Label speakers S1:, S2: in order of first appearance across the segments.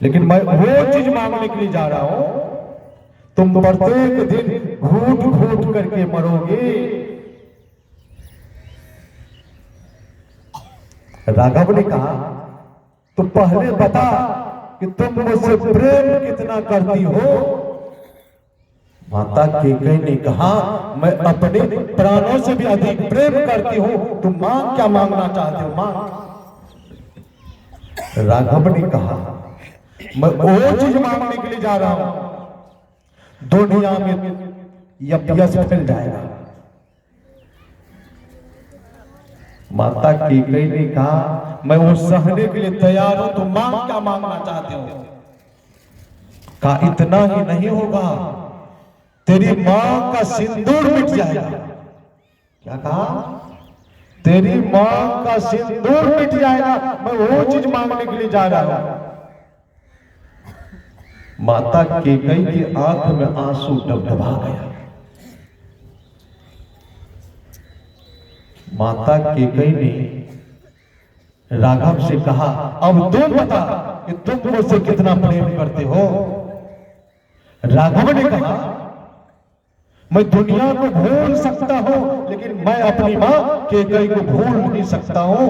S1: लेकिन मैं वो चीज मांगने के लिए जा रहा हूं, तुम प्रत्येक दिन घूट घूट करके मरोगे। राघव ने कहा तो पहले बता कि तुम मुझसे प्रेम कितना करती हो। माता कैकेयी ने कहा मैं अपने प्राणों से भी अधिक प्रेम करती हूं, तुम मां क्या मांगना चाहते हो मां। राघव ने कहा मैं वो चीज मांगने के लिए जा रहा हूं, दुनिया में यश फैल जाएगा। माता कैकेयी ने कहा मैं वो सहने के लिए तैयार हूं, तुम मां क्या मांगना चाहते हो। कहा इतना ही नहीं होगा, तेरी मां का सिंदूर मिट जाएगा। क्या कहा, तेरी मां का सिंदूर मिट जाएगा, मैं वो चीज मांगने के लिए जा रहा हूं। माता कैकेयी की आंख में आंसू डबडबा गया। माता कैकेयी ने राघव से कहा अब तुम बता कि तुम मुझसे कितना प्रेम करते हो। राघव ने कहा मैं दुनिया को भूल सकता हूं, लेकिन मैं अपनी मां कैकेयी को भूल नहीं सकता हूं।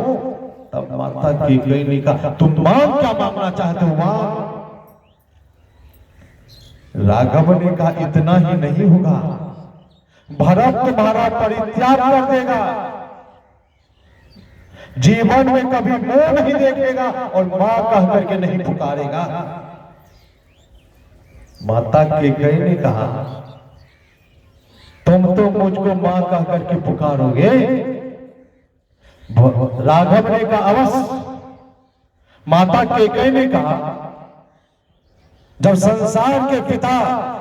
S1: तब माता कैकेयी ने कहा तुम मां क्या मांगना चाहते हो मां। राघव ने कहा इतना ही नहीं होगा, भरत तुम्हारा परित्याग कर देगा, जीवन में कभी मुंह नहीं देखेगा और मां कह करके नहीं पुकारेगा। माता कैकेयी ने कहा तुम तो मुझको मां कह करके पुकारोगे। राघव ने कहा अवश्य। माता कैकेयी ने कहा जब संसार के पिता,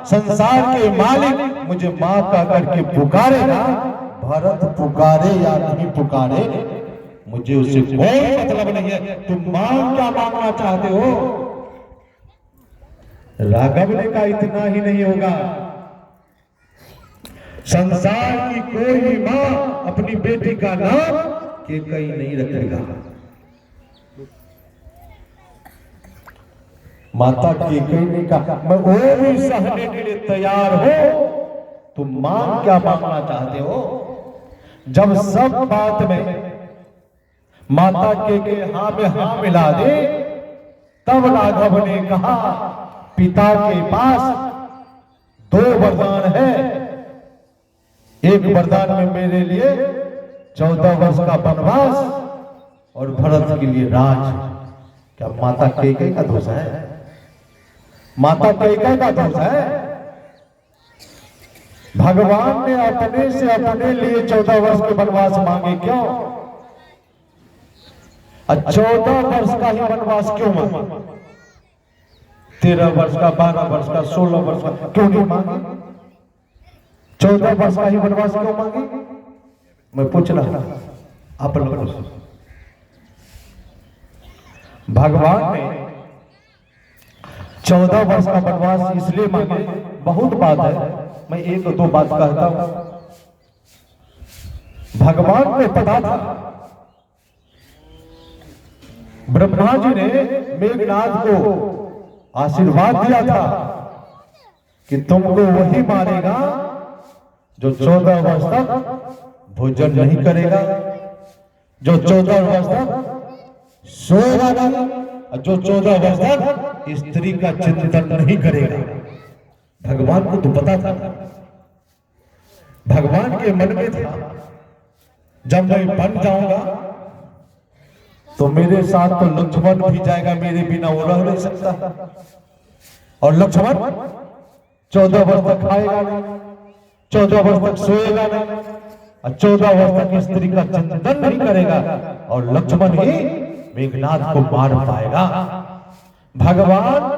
S1: संसार के मालिक मुझे मां कह करके पुकारेगा, भरत पुकारे या नहीं पुकारे मुझे उससे कोई मतलब नहीं है, तुम मां क्या मांगना चाहते हो। राघव ने कहा इतना ही नहीं होगा, संसार की कोई भी मां अपनी बेटी का नाम कैकेयी नहीं रखेगा। माता कैकेयी ने कहा मैं वो भी सहने के लिए तैयार हूं, तुम मां क्या मांगना चाहते हो। जब सब बात में माता कैकेयी हां में हां मिला दे, तब राघव ने कहा पिता के पास 2 वरदान है। एक वरदान में मेरे लिए 14 वर्ष का वनवास और भरत के लिए राज। क्या माता कैकेयी का दोष है? माता कैकेयी का दोष है? भगवान ने अपने से अपने लिए 14 वर्ष के वनवास मांगे क्यों? 14 वर्ष का ही वनवास क्यों मांगे? 13 वर्ष का, 12 वर्ष का, 16 वर्ष का क्यों नहीं मांगे? 14 वर्ष का ही वनवास क्यों मांगे? मैं पूछ रहा हूं, आप लोग। भगवान ने 14 वर्ष का वनवास इसलिए मांगे, बहुत बात है, मैं 1-2 बात कहता हूं। भगवान को पता था, ब्रह्मा जी ने मेघनाद को आशीर्वाद दिया था कि तुमको वही मारेगा जो 14 वर्ष तक भोजन नहीं करेगा, जो 14 वर्ष तक सोएगा नहीं, जो 14 वर्ष तक स्त्री का चिंतन नहीं करेगा। भगवान को तो पता था, भगवान के मन में था जब मैं बन जाऊंगा तो मेरे साथ तो लक्ष्मण भी जाएगा, मेरे बिना वो रह नहीं सकता। और लक्ष्मण 14 वर्ष तक खाएगा नहीं, 14 वर्ष तक सोएगा नहीं, और 14 वर्ष तक स्त्री का चिंतन नहीं करेगा, और लक्ष्मण ही मेघनाद को मार पाएगा। भगवान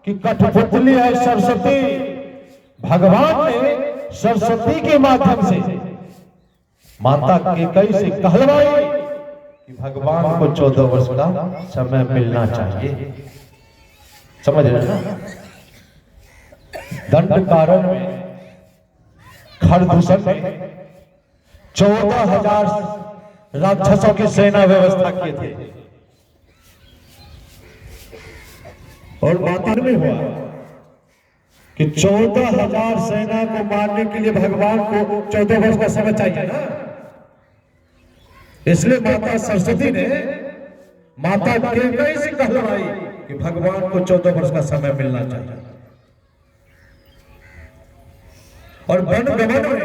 S1: की कठपुतली है सरस्वती। भगवान ने सरस्वती के माध्यम से माता कैकेयी से कहलवाई कि भगवान को 14 वर्ष का समय मिलना चाहिए। समझ रहे ना? दंड कारण में खरदूषण में 14,000 राक्षसों की सेना व्यवस्था किए थे। और माता में हुआ कि 14,000 सेना को मारने के लिए भगवान को 14 वर्ष का समय चाहिए ना। इसलिए माता सरस्वती ने माता कैकेयी से कहलवाई कि भगवान को 14 वर्ष का समय मिलना चाहिए। और वनगमन में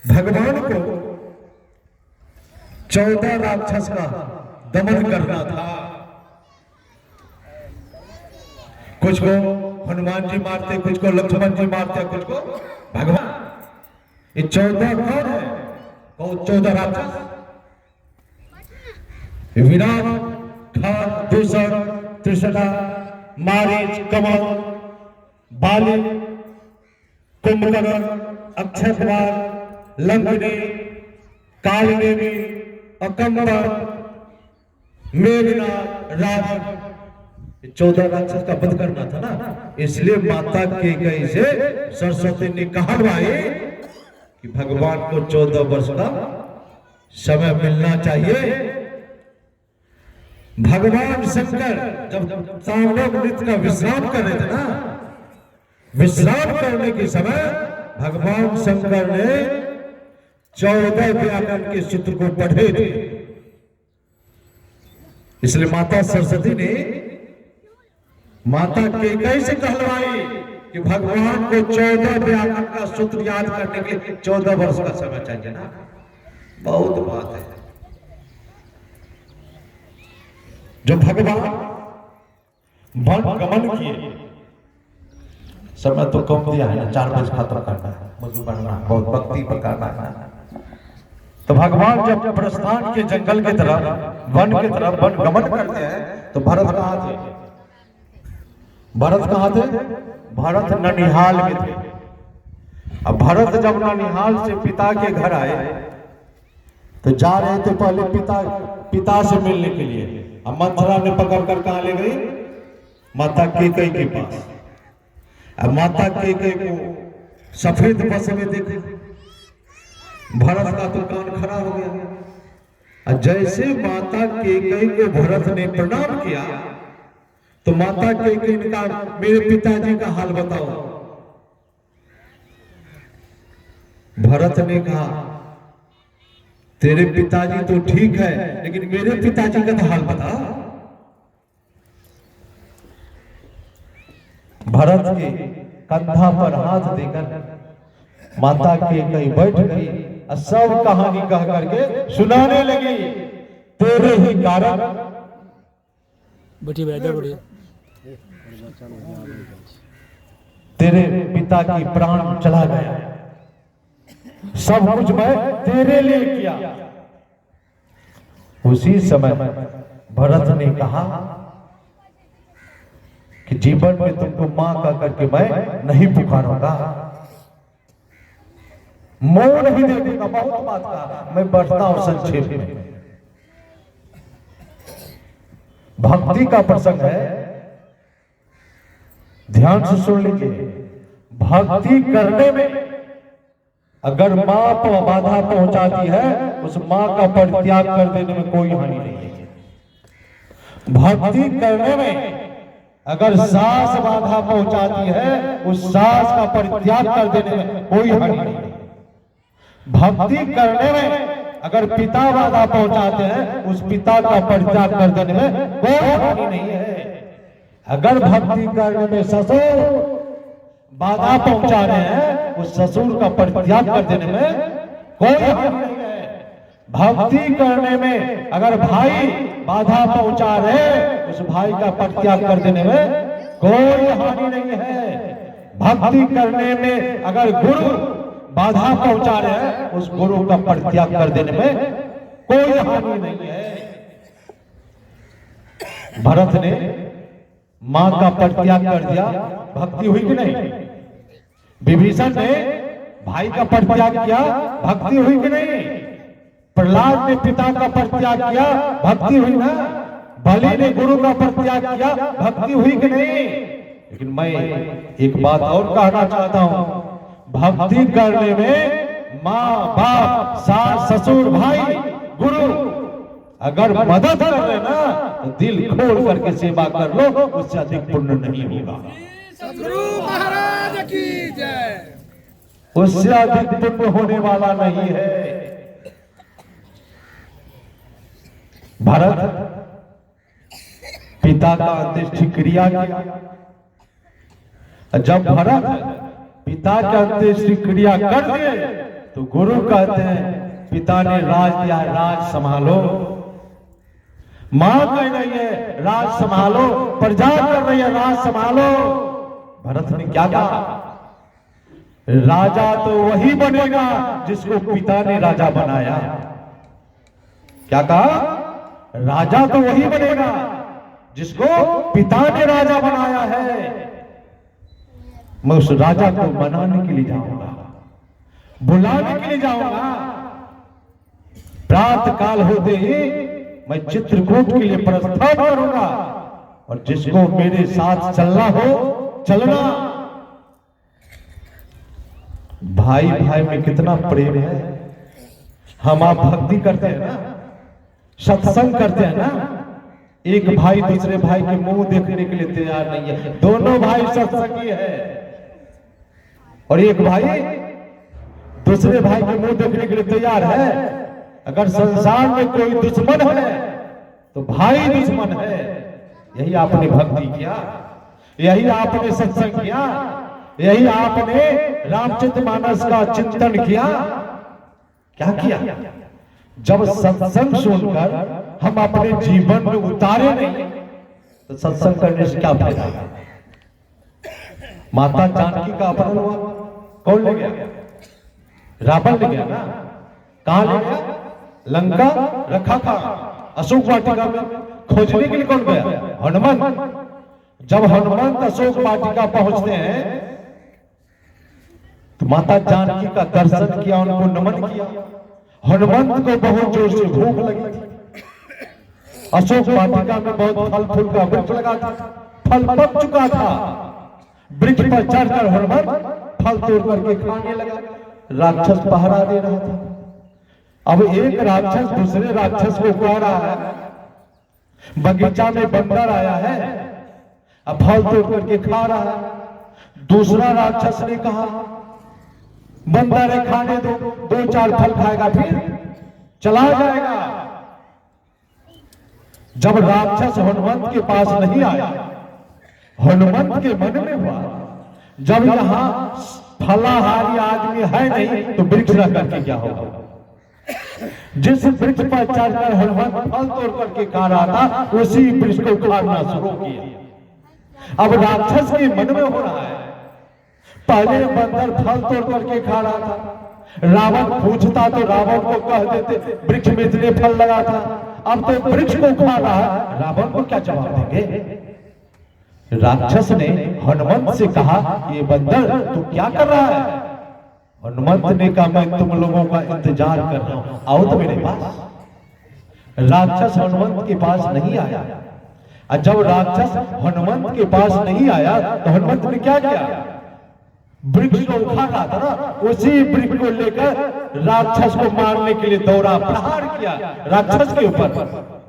S1: भगवान को 14 राक्षस का दमन करना था। कुछ को हनुमान जी मारते, कुछ को लक्ष्मण जी मारते, कुछ को भगवान। ये 14 कौन है? कौन 14 राक्षस? विराट, खान, दूषण, त्रिशटा, मारीच, कमल, बाली, कुंभकर्ण, अक्षय कुमार, लंकिनी, कालनेमी, अकंबर, मेघनाथ, रावण। 14 राक्षस का वध करना था ना। इसलिए माता कैकेयी से सरस्वती ने कहा भाई कि भगवान को 14 वर्ष का समय मिलना चाहिए। भगवान शंकर जब तांडव नृत्य का विश्राम कर रहे थे ना, विश्राम करने के समय भगवान शंकर ने 14 व्याकरण के सूत्र को पढ़े थे। इसलिए माता सरस्वती ने माता कैकेयी से कहलवाई कि भगवान को 14 व्याकरण का सूत्र याद करने के लिए 14 वर्ष का समय चाहिए ना। बहुत बात है। जो भगवान वन गमन किए, समय तो कम दिया है ना, 4 बजे खत्म करना है, मुझे पढ़ना बहुत भक्ति पर करना है। तो भगवान जब प्रस्थान के जंगल की तरफ, वन की तरफ वन गमन करते हैं तो भरत कहाँ थे? भरत कहाँ थे? भरत ननिहाल में थे। अब भरत जब ननिहाल से पिता के घर आए तो जा रहे थे पहले पिता से मिलने के लिए। अब मंथरा ने पकड़ कर कहाँ ले गई? माता कैकेयी के पास। अब माता कैकेयी को सफेद बस में देखे, भरत का तो कान खड़ा हो गया। जैसे माता कैकेयी को भरत ने प्रणाम किया तो माता कैकेयी ने कहा मेरे पिताजी का हाल बताओ। भरत ने कहा तेरे पिताजी तो ठीक है, लेकिन मेरे पिताजी का तो हाल बता। भरत के कंधा पर हाथ देकर माता कैकेयी बैठ गई और सब कहानी कह करके सुनाने लगी। तेरे ही कारण तेरे पिता की प्राण चला गया, सब कुछ मैं तेरे लिए किया। उसी समय भरत ने कहा कि जीवन में तुमको मां का करके मैं नहीं पुकारूंगा, मुंह नहीं देखूंगा। बहुत बात कहा, मैं बढ़ता हूं संक्षेप में। भक्ति का प्रसंग है, ध्यान से सुन लीजिए। भक्ति करने में अगर मां को बाधा पहुंचाती है, उस मां का परित्याग कर देने में कोई हानि नहीं है। भक्ति करने में अगर सास बाधा पहुंचाती है, उस सास का परित्याग कर देने में कोई हानि नहीं है। भक्ति करने में अगर पिता बाधा पहुंचाते हैं, उस पिता का परित्याग कर देने में कोई हानि नहीं है। अगर भक्ति करने में ससुर बाधा पहुंचा रहे हैं, उस ससुर का परित्याग कर देने में कोई हानि नहीं है। भक्ति करने में अगर भाई बाधा पहुंचा रहे हैं, उस भाई का परित्याग कर देने में कोई हानि नहीं है। भक्ति करने में अगर गुरु बाधा पहुंचा रहे हैं, उस गुरु का परित्याग कर देने में कोई हानि नहीं है। भरत ने मां का परित्याग कर दिया, भक्ति हुई कि नहीं? विभीषण ने भाई का परित्याग किया, भक्ति हुई कि नहीं? प्रहलाद ने पिता का परित्याग किया, भक्ति हुई ना? बलि ने गुरु का परित्याग किया, भक्ति हुई कि नहीं? लेकिन मैं एक बात और कहना चाहता हूं, भक्ति करने में माँ बाप, सास ससुर भाई गुरु अगर मदद कर रहे ना तो दिल खोल करके सेवा कर लो, उससे अधिक पुण्य नहीं होगा।
S2: सदगुरु महाराज की जय।
S1: उससे अधिक पुण्य होने वाला नहीं है। भरत पिता का अंत्येष्टि क्रिया किया। जब भरत पिता का अंत्येष्टि क्रिया कर दिए तो गुरु कहते हैं पिता ने राज दिया, राज संभालो। मां कह रही है राज संभालो, प्रजा कर रही है राज संभालो। भरत ने क्या कहा? राजा तो वही बनेगा जिसको पिता ने राजा बनाया। क्या कहा? राजा तो वही बनेगा जिसको पिता ने राजा बनाया है। मैं उस राजा को बनाने के लिए जाऊंगा, बुलाने के लिए जाऊंगा। प्रातः काल होते ही मैं चित्रकूट के लिए प्रस्थान करूंगा और जिसको मेरे साथ चलना हो चलना। भाई भाई में कितना प्रेम है। हम आप भक्ति करते हैं ना, सत्संग करते हैं ना, एक भाई दूसरे भाई के मुंह देखने के लिए तैयार नहीं है। दोनों भाई सत्संगी है और एक भाई दूसरे भाई के मुंह देखने के लिए तैयार है। अगर संसार में कोई दुश्मन है तो भाई दुश्मन है। यही आपने भक्ति किया, यही आपने सत्संग किया, यही आपने रामचरितमानस का चिंतन किया। क्या किया? जब सत्संग सुनकर हम अपने जीवन में उतारे नहीं तो सत्संग करने से क्या फायदा? माता जानकी का अपहरण हुआ, कौन ले गया? रावण ले गया ना। कहां ले गया? लंका रखा था अशोक वाटिका में। खोजने के लिए कौन गया? हनुमान। जब हनुमान अशोक वाटिका पहुंचते हैं तो माता जानकी का दर्शन किया, उनको नमन किया। हनुमान को बहुत जोर से भूख लगी थी। अशोक वाटिका में बहुत फल फूल का वृक्ष लगा था, फल पक चुका था। वृक्ष पर चढ़कर हनुमान फल तोड़ करके खाने लगा। राक्षस पहरा दे रहा था। अब एक राक्षस दूसरे राक्षस को कह रहा है, बगीचा में बंदर आया है, अब फल तोड़ करके खा रहा है। दूसरा राक्षस ने कहा बंदर है, खाने दो, 2-4 फल खाएगा फिर चला जाएगा। जब राक्षस हनुमंत के पास नहीं आया, हनुमंत के मन में हुआ जब यहां फलाहारी आदमी है नहीं तो वृक्ष रह करके क्या होगा? जिस वृक्ष पर चढ़कर हनुमंत फल तोड़ करके खा रहा था उसी वृक्ष को खाना शुरू किया। अब राक्षस के मन में हो रहा है, पहले बंदर फल तोड़ करके खा रहा था। रावण पूछता तो रावण को कह देते वृक्ष में इतने फल लगा था। अब तो वृक्ष को खा रहा है, रावण को क्या जवाब देंगे? राक्षस ने हनुमंत से कहा ये बंदर तू क्या कर रहा है? हनुमंत ने कहा मैं तुम लोगों का इंतजार कर रहा हूं, आओ तो मेरे पास। राक्षस हनुमंत के पास नहीं आया। और जब राक्षस हनुमंत के पास नहीं आया तो हनुमंत ने क्या किया? वृक्ष को उखा रहा था ना, उसी वृक्ष को लेकर राक्षस को मारने के लिए दौड़ा, प्रहार किया राक्षस के ऊपर।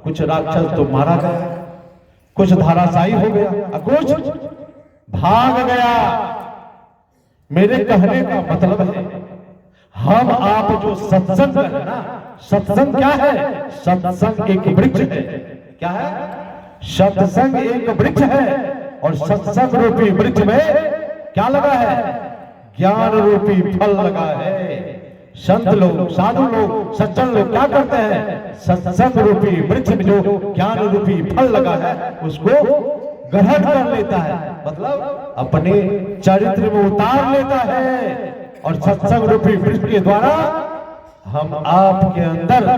S1: कुछ राक्षस तो मारा गया, कुछ धराशायी हो गया, कुछ भाग गया। मेरे कहने का मतलब है हम आप जो सत्संग कर रहे हैं ना, सत्संग क्या है? सत्संग एक वृक्ष है। क्या है? सत्संग एक वृक्ष है और सत्संग रूपी वृक्ष में क्या लगा है? ज्ञान रूपी फल लगा है। संत लोग, साधु लोग, सज्जन लोग क्या करते हैं? सत्संग रूपी वृक्ष में जो ज्ञान रूपी फल लगा है उसको ग्रहण कर लेता है, मतलब अपने चरित्र में उतार लेता है। और सत्संग रूपी वृक्ष के द्वारा हम आपके अंदर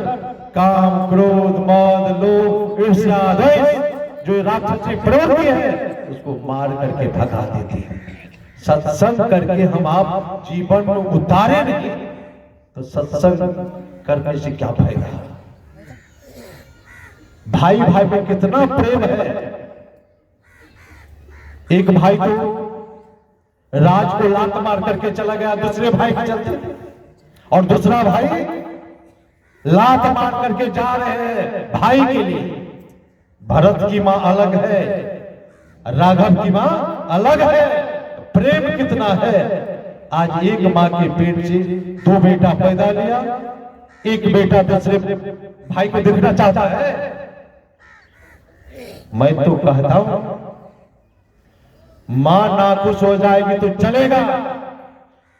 S1: काम, क्रोध, मद, लोभ, ईर्ष्या, द्वेष जो राक्षसी प्रवृत्ति है उसको मार करके भगा देती है। सत्संग करके हम आप जीवन में उतारे नहीं तो सत्संग करने से क्या फायदा? भाई भाई में कितना प्रेम है। एक भाई तो राज को लात मार करके चला गया दूसरे भाई के चलते, और दूसरा भाई लात मार करके जा रहे हैं भाई के लिए। भरत की मां अलग है, राघव की मां अलग है। प्रेम कितना है। आज एक मां के पेट से 2 बेटा पैदा लिया, एक बेटा दूसरे भाई को देखना चाहता है। मैं तो कहता हूं मां नाखुश हो जाएगी तो चलेगा,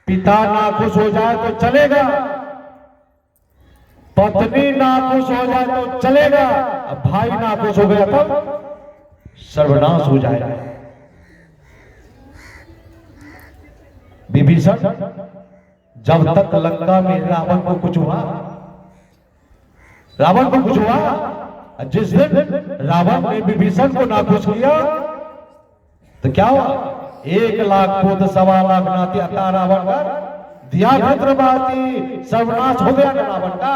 S1: पिता नाखुश हो जाए तो चलेगा, पत्नी नाखुश हो जाए तो चलेगा, भाई नाखुश हो गया तो सर्वनाश हो जाएगा। विभीषण जब तक लंका में रावण को कुछ हुआ, जिस दिन रावण ने विभीषण को नाखुश किया तो क्या हुआ? 1 लाख पुत्र 1.25 लाख नाती अता रावण का दिया भद्रवाती, सर्वनाश हो गया रावण का।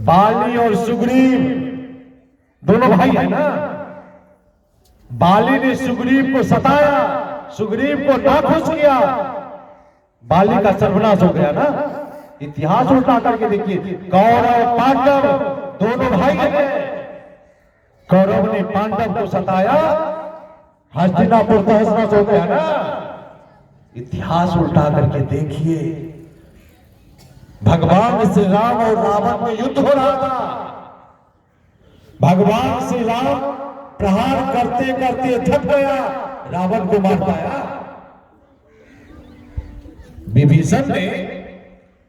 S1: बाली और सुग्रीव दोनों भाई है ना। बाली ने सुग्रीव को सताया, सुग्रीव को नाखुश किया, बाली का सर्वनाश हो गया ना। इतिहास उल्टा करके देखिए, कौरव पांडव दोनों भाई हैं। कौरव ने पांडव को सताया, हस्तिनापुर तहस-नहस हो गया ना। इतिहास उल्टा करके देखिए, भगवान श्री राम और रावण में युद्ध हो रहा था। भगवान श्री राम प्रहार करते करते थक गया, रावण को मार पाया। विभीषण ने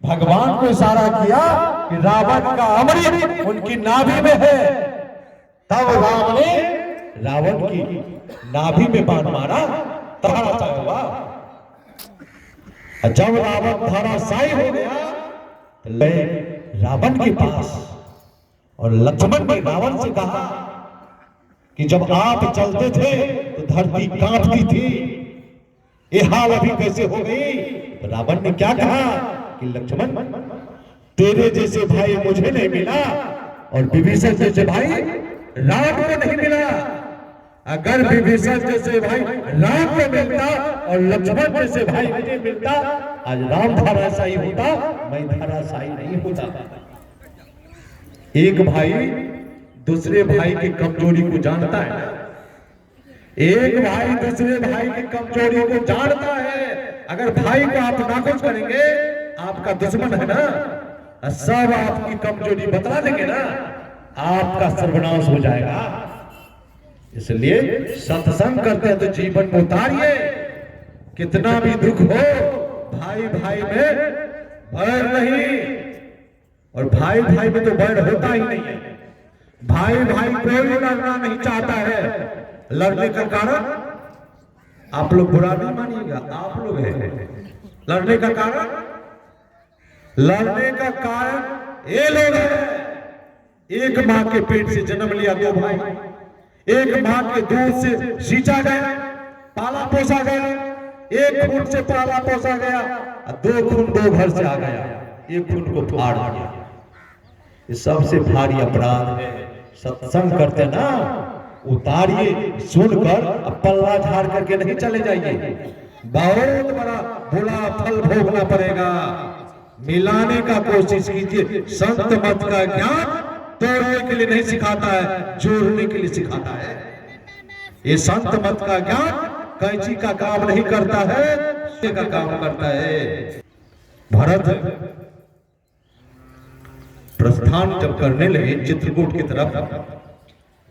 S1: भगवान को इशारा किया कि रावण का अमृत उनकी नाभि में है। तब राम ने रावण की नाभि में बाण मारा, धराशायी हुआ। जब रावण धराशायी हो गया तो ले रावण के पास, और लक्ष्मण ने रावण से कहा कि जब आप चलते थे तो धरती कांपती थी, ये हाल अभी कैसे हो गई? तो रावण ने क्या कहा कि लक्ष्मण, तेरे जैसे भाई मुझे नहीं मिला और विभीषण जैसे भाई राम को नहीं मिला। अगर विभीषण जैसे भाई राम को मिलता और लक्ष्मण जैसे भाई मुझे मिलता, आज राम धराशायी होता, मैं धराशायी नहीं होता। एक भाई दूसरे भाई की कमजोरी को जानता है, एक भाई दूसरे भाई की कमजोरी को जानता है। अगर भाई को आप नाखुश करेंगे, आपका दुश्मन है ना, सब आपकी कमजोरी बतला देंगे ना, आपका सर्वनाश हो जाएगा। इसलिए सत्संग करते हैं तो जीवन में उतारिए। कितना भी दुख हो, भाई भाई में बैर नहीं, और भाई भाई में तो बैर होता ही नहीं है। भाई भाई कोई लड़ना नहीं चाहता है। लड़ने का कारण आप लोग बुरा नहीं मानिएगा, आप लोग हैं। लड़ने का कारण ये लोग हैं। एक मां के पेट से जन्म लिया 2 भाई, एक मां के दूध से सींचा गया, पाला पोसा गया, एक खून से पाला पोसा गया, 2 खून 2 घर से आ गया, एक खून को फाड़ दिया। ये सबसे भारी अपराध है। सत्संग करते ना, उतारिए, सुनकर अब पल्ला झाड़ करके नहीं चले जाइए। बहुत बड़ा बुरा फल भोगना पड़ेगा। मिलाने का कोशिश कीजिए। संत मत का ज्ञान तोड़ने के लिए नहीं सिखाता है, जोड़ने के लिए सिखाता है। ये संत मत का ज्ञान कैंची का काम नहीं करता है, का काम करता है। भरत प्रस्थान जब करने लगे चित्रकूट की तरफ,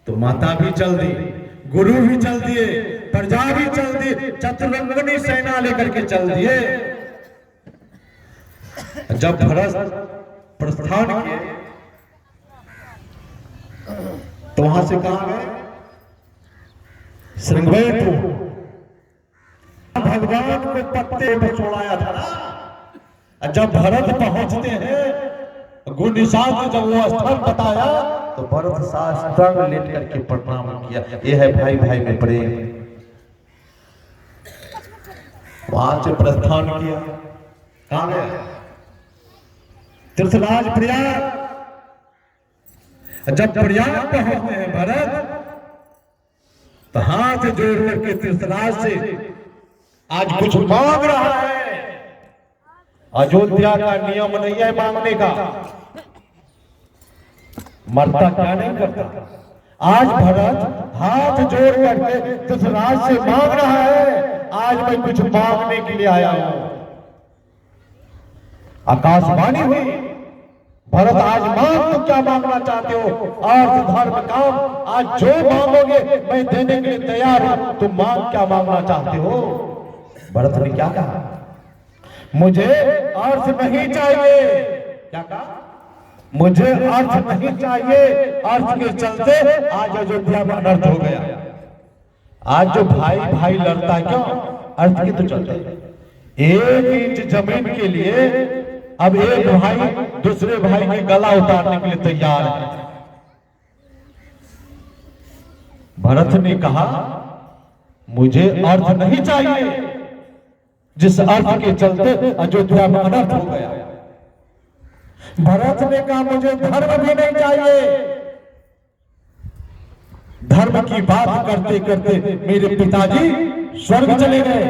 S1: तो माता भी चल दी, गुरु भी चल दिए, प्रजा भी चल दी, चतुरंगनी सेना लेकर के चल दिए। जब भरत प्रस्थान किए तो वहां से कहां गए? श्रृंगवेरपुर। भगवान को पत्ते में छोड़ाया था ना। जब भरत पहुंचते हैं, गुणनिसाद ने जब वो स्थल बताया तो भरत साष्टांग लेट करके प्रणाम किया। ये है भाई भाई में प्रेम। वहां से प्रस्थान किया, कहां गया? तीर्थराज प्रयाग। जब प्रयाग पहुंचते हैं भरत, तो हाथ जोड़ करके तीर्थराज से आज कुछ मांग रहा है, अयोध्या का नियम नहीं है मांगने का। मरता क्या नहीं करता। आज भरत हाथ जोड़ करके धृतराज से मांग रहा है, आज मैं कुछ मांगने के लिए आया हूं। आकाशवाणी हुई, भरत आज मांग, तो क्या मांगना चाहते हो? अर्थ धर्म काम, आज जो मांगोगे मैं देने के लिए तैयार हूं। तुम मांग क्या मांगना चाहते हो? भरत ने क्या कहा? मुझे अर्थ नहीं चाहिए। क्या कहा? मुझे अर्थ नहीं चाहिए। अर्थ के चलते आज अयोध्या में अनर्थ हो गया। आज जो भाई भाई लड़ता है क्यों? अर्थ के तो चलते। 1 इंच जमीन के लिए अब एक भाई दूसरे भाई की गला उतारने के लिए तैयार है। भरत ने कहा मुझे अर्थ नहीं चाहिए, जिस अर्थ के चलते अयोध्या में अनर्थ हो गया। भरत ने कहा मुझे धर्म भी नहीं चाहिए। धर्म की बात करते करते मेरे पिताजी स्वर्ग चले गए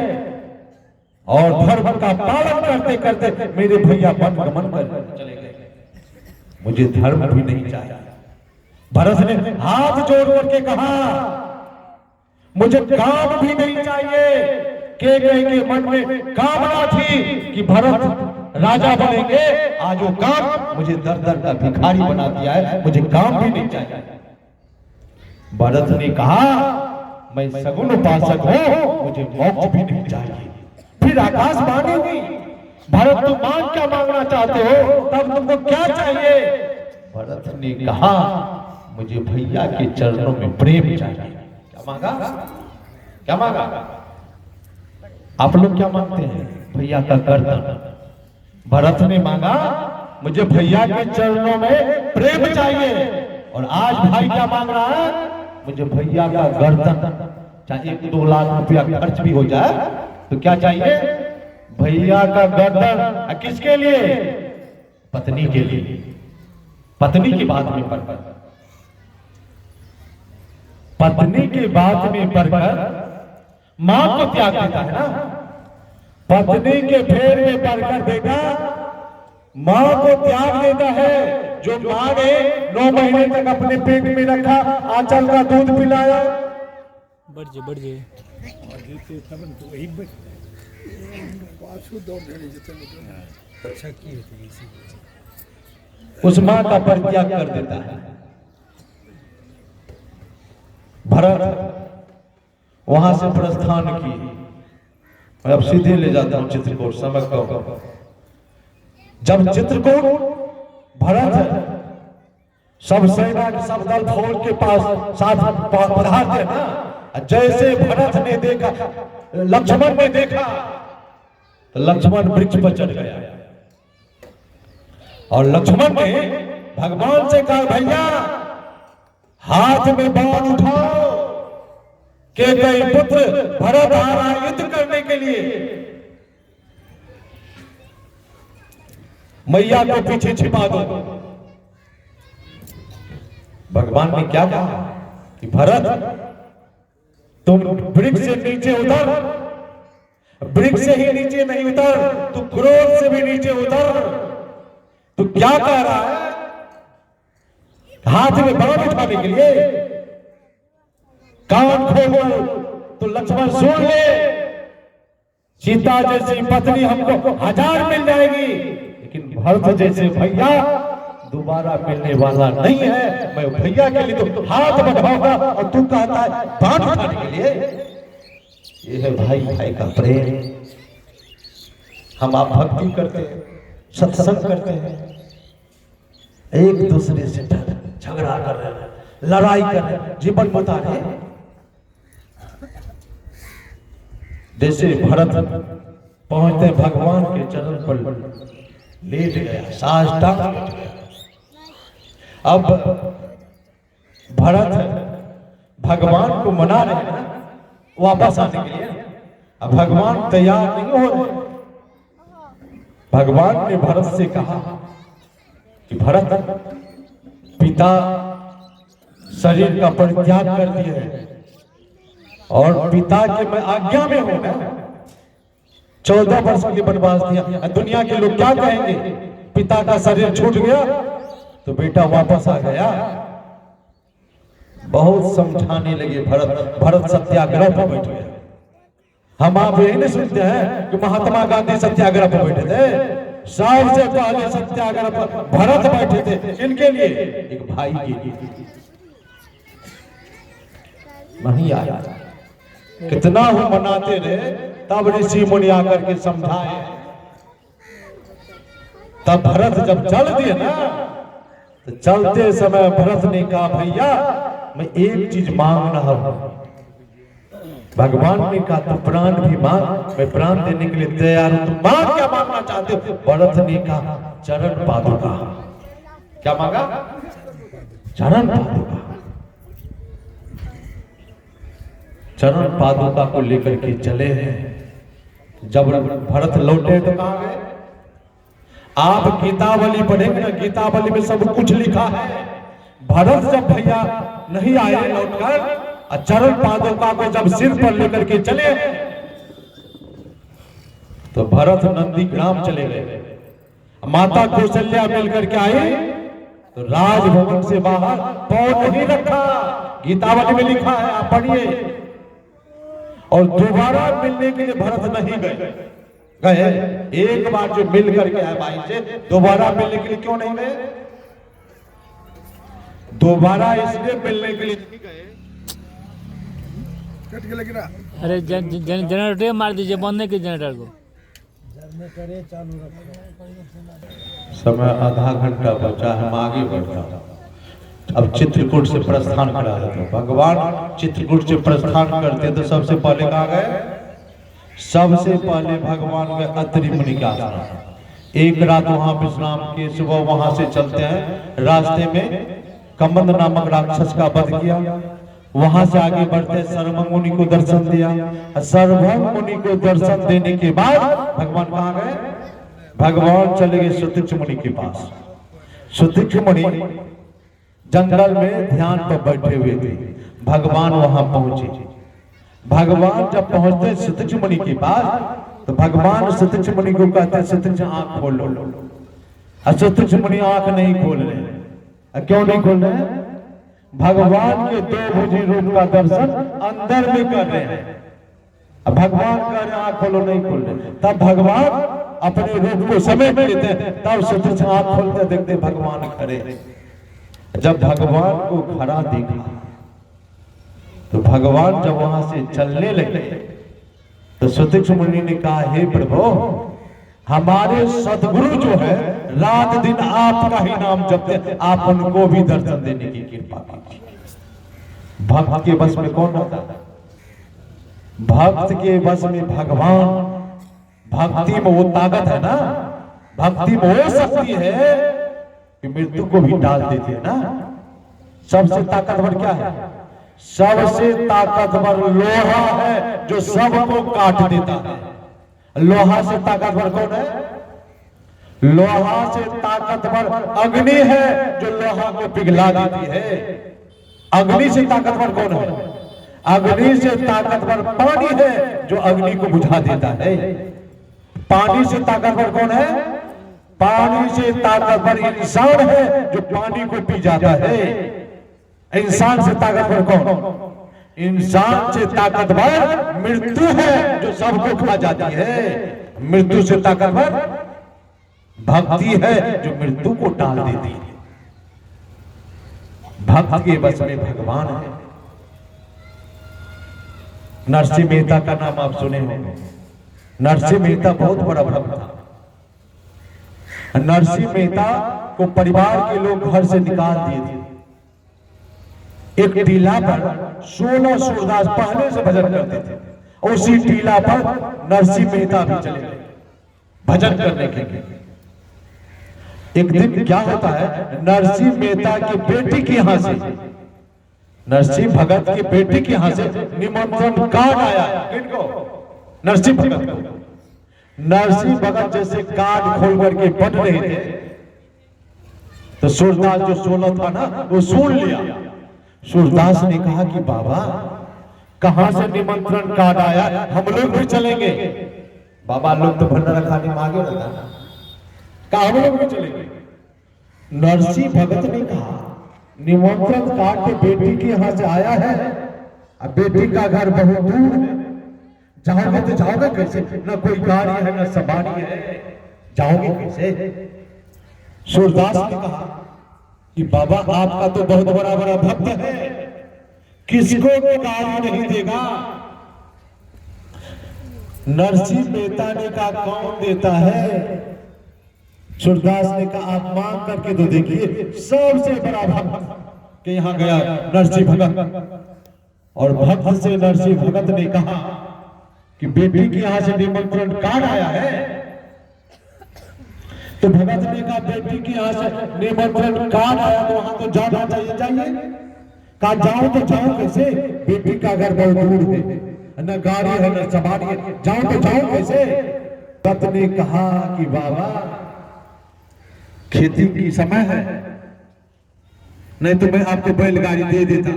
S1: और धर्म का पालन करते करते मेरे भैया वन गमन कर चले गए। मुझे धर्म भी नहीं चाहिए। भरत ने हाथ जोड़ करके कहा मुझे काम भी नहीं चाहिए। केकई के मन में कामना थी कि भरत राजा बनेंगे, आज वो काम मुझे दर दर का भिखारी बना दिया है, मुझे काम भी नहीं चाहिए। भरत ने कहा मैं सगुन उपासक हूं, मुझे मोक्ष भी नहीं चाहिए। फिर आकाशवाणी हुई, भरत तुम मांग क्या मांगना चाहते हो? तब तुमको क्या चाहिए? भरत ने कहा मुझे भैया के चरणों में प्रेम चाहिए। क्या मांगा? क्या मांगा? आप लोग क्या मांगते हैं? भैया का गर्दन। भरत ने मांगा मुझे भैया के चरणों में प्रेम चाहिए। और आज भाई क्या मांग रहा है? मुझे भैया का गर्दन। चाहे 1-2 लाख रुपया खर्च भी हो जाए तो क्या चाहिए? भैया का गर्दन। किसके लिए? पत्नी के लिए। पत्नी की बात में पड़कर, पत्नी की बात में पड़कर मां को त्याग देता है ना। पत्नी के फेर में पड़कर बेटा मां को त्याग देता है। जो मां ने 9 महीने तक अपने पेट में रखा, आंचल का दूध पिलाया।
S3: बढ़ जे
S1: उस मां का परित्याग कर देता है। भरत वहां से प्रस्थान किए। अब सीधे ले जाता हूं चित्रकूट, समझ को। जब चित्रकूट भरत सब सेना के सब दल फौज के पास साथ पधारते ना, जैसे भरत ने देखा, लक्ष्मण ने देखा तो लक्ष्मण वृक्ष पर चढ़ गया और लक्ष्मण ने भगवान से कहा भैया हाथ में बाण उठाओ, केकई पुत्र भरत आ रहा है युद्ध करने के लिए। मैया को पीछे छिपा दो। भगवान ने क्या कहा कि भरत तुम वृक्ष से नीचे उतर, वृक्ष से ही नीचे नहीं उतर, तू क्रोध से भी नीचे उतर। तू क्या कह रहा है? हाथ में बाण उठाने के लिए? कान खोल तो लक्ष्मण सुन ले, सीता जैसी पत्नी हमको 1000 मिल जाएगी, लेकिन भरत जैसे भैया दोबारा मिलने वाला नहीं है। मैं भैया के लिए तो हाथ बढ़ाऊंगा और तू कहता है बाण उठाने के लिए। ये है भाई भाई का प्रेम। हम आप भक्ति करते हैं, सत्संग करते हैं, एक दूसरे से झगड़ा कर रहे हैं, लड़ाई कर रहे हैं, जीवन बता रहे हैं। जैसे भरत पहुंचते भगवान के चरण पर लेट गया, साष्टांग लेट गया। अब भरत भगवान को मना रहे हैं वापस आने के लिए। अब भगवान तैयार नहीं हो रहे। भगवान ने भरत से कहा कि भरत पिता शरीर का परित्याग कर दिए और पिता की मैं आज्ञा में हूं ना, 14 वर्ष के वनवास दिया। दुनिया के लोग क्या कहेंगे? पिता का शरीर छूट गया तो बेटा वापस आ गया। बहुत समझाने लगे भरत सत्याग्रह पर बैठ गए। हम आप यही नहीं सुनते हैं कि महात्मा गांधी सत्याग्रह पर बैठे थे? सबसे पहले सत्याग्रह पर भरत बैठे थे। इनके लिए, एक भाई के लिए। नहीं आया, कितना हम मनाते रहे, तब ऋषि मुनि आकर के समझाए। तब भरत जब चल दिए ना, तो चलते समय भरत ने कहा, भैया मैं एक चीज मांगना है। भगवान ने कहा, तो प्राण भी मांग, मैं प्राण देने के लिए तैयार हूं। तुम मांग, क्या मांगना चाहते हो? भरत ने कहा, चरण पादुका। क्या मांगा? चरण पादुका। चरण पादुका को लेकर के चले हैं। जब भरत लौटे तो कहां गए? आप गीतावली पढ़ेंगे ना, गीतावली में सब कुछ लिखा है। भरत जब भैया नहीं आए लौटकर, चरण पादुका को जब सिर पर लेकर के चले, तो भरत नंदीग्राम चले गए। माता कौशल्या मिलकर के आई, तो राजभवन से बाहर पांव नहीं रखा। गीतावली में लिखा है, आप पढ़िए। और दोबारा मिलने के लिए भरत नहीं गए। एक बार जो मिल करके आए भाई से, दोबारा मिलने के लिए क्यों नहीं गए? दोबारा इसलिए मिलने के लिए नहीं गए।
S3: अरे जनरेटर मार दीजिए, बंद नहीं कीजिए जनरेटर को।
S1: समय आधा घंटा बचा, हम आगे बढ़ता। अब चित्रकूट से प्रस्थान करा देते। भगवान चित्रकूट से प्रस्थान करते तो सबसे पहले कहाँ गए? सबसे पहले भगवान गए अत्रि मुनि के आश्रम। एक रात वहां विश्राम किए। सुबह वहां से चलते हैं, रास्ते में कमंद नामक राक्षस का वध किया। वहां से आगे बढ़ते सर्वभौम मुनि को दर्शन दिया। सर्वभौम मुनि को दर्शन देने के बाद भगवान कहाँ गए? भगवान चले गए सुतिक्ष मुनि के पास। सुतिक्ष मुनि जंगल में ध्यान पर बैठे हुए थे। भगवान वहां पहुंचे। भगवान जब पहुंचते सुतिक्ष मुनि के पास, तो भगवान सुतिक्ष मुनि को कहते हैं, सुतिक्ष आंख खोल लो। सुतिक्ष मुनि आंख नहीं खोल रहे। क्यों नहीं खोल रहे? भगवान के दो भुजी रूप का दर्शन अंदर में कर रहे हैं। भगवान कह रहे आंख खोलो, नहीं खोल रहे। तब भगवान अपने रूप को समेट लेते हैं। तब सुतिक्ष आंख खोलते, देखते भगवान खड़े। जब भगवान को खड़ा देखा, तो भगवान जब वहां से चलने लगे, तो सुतिक्ष मुनि ने कहा, हे प्रभु, हमारे सदगुरु जो है रात दिन आपका ही नाम जपते, आप उनको भी दर्शन देने की कृपा कीजिए। भक्त के बस में कौन होता है? भक्त के बस में भगवान। भक्ति में वो ताकत है ना, भक्ति में वो शक्ति है कि मृत्यु को भी डाल देती है ना। सबसे ताकतवर क्या है? सबसे ताकतवर लोहा है जो सबको काट देता है। लोहा से ताकतवर कौन है? लोहा से ताकतवर अग्नि है जो लोहा को पिघला देती है। अग्नि से ताकतवर कौन है? अग्नि से ताकतवर पानी है जो अग्नि को बुझा देता है। पानी से ताकतवर कौन है? पानी से ताकतवर इंसान है जो पानी को पी जाता है। इंसान से ताकतवर कौन? इंसान से ताकतवर मृत्यु है जो सबको खा जाती है। मृत्यु से ताकतवर भक्ति है जो मृत्यु को टाल देती है। भक्त के बस में भगवान है। नरसिंह मेहता का नाम आप सुने होंगे। नरसिंह मेहता बहुत बड़ा भक्त था। नरसिंह मेहता को परिवार के लोग घर से निकाल दिए थे। एक टीला पर 16 सूरदास पहले से भजन करते थे। उसी टीला पर नरसिंह मेहता भी चले गए भजन करने के लिए। एक दिन क्या होता है, नरसिंह मेहता की बेटी के यहां से, नरसिंह भगत की बेटी के यहां से निमंत्रण कार्ड आया। किनको? नरसिंह भगत को। नरसिंह भगत जैसे कार्ड खोल करके पढ़ रहे थे, तो सूरदास जो 16 था ना, वो सुन लिया। सूरदास ने कहा कि बाबा, कहां से निमंत्रण कार्ड आया, हम लोग भी चलेंगे। बाबा लोग तो भंडारा खाने में आगे रहता, कहा हम लोग भी चलेंगे। नरसिंह भगत ने कहा निमंत्रण कार्ड तो बेटी के यहाँ से आया है, अब बेटी का घर बहुत दूर है, जाओगे तो जाओगे कैसे, न कोई गाड़ी है न सवारी है, जाओगे कैसे। सूरदास ने कहा कि बाबा आपका तो बहुत बड़ा बड़ा भक्त है, किसको गाड़ी नहीं देगा। नरसिंह मेहता ने कहा कौन देता है। सूरदास ने कहा आप मांग करके तो देखिए, सबसे बड़ा भक्त के यहाँ गया नरसिंह भगत, और भक्त से नरसिंह भगत ने कहा कि बेटी के यहाँ से निमंत्रण कार्ड आया है। तो भगत ने कहा बेटी के यहाँ से निमंत्रण कार्ड आया तो वहां तो जाना चाहिए, जाइए। कहा जाओ तो जाओ कैसे, बेटी का घर बहुत दूर है, न गाड़ी है न सवारी है, जाओ तो जाओ कैसे। भगत ने कहा कि बाबा खेती की समय है, नहीं तो मैं आपको बैलगाड़ी दे देता,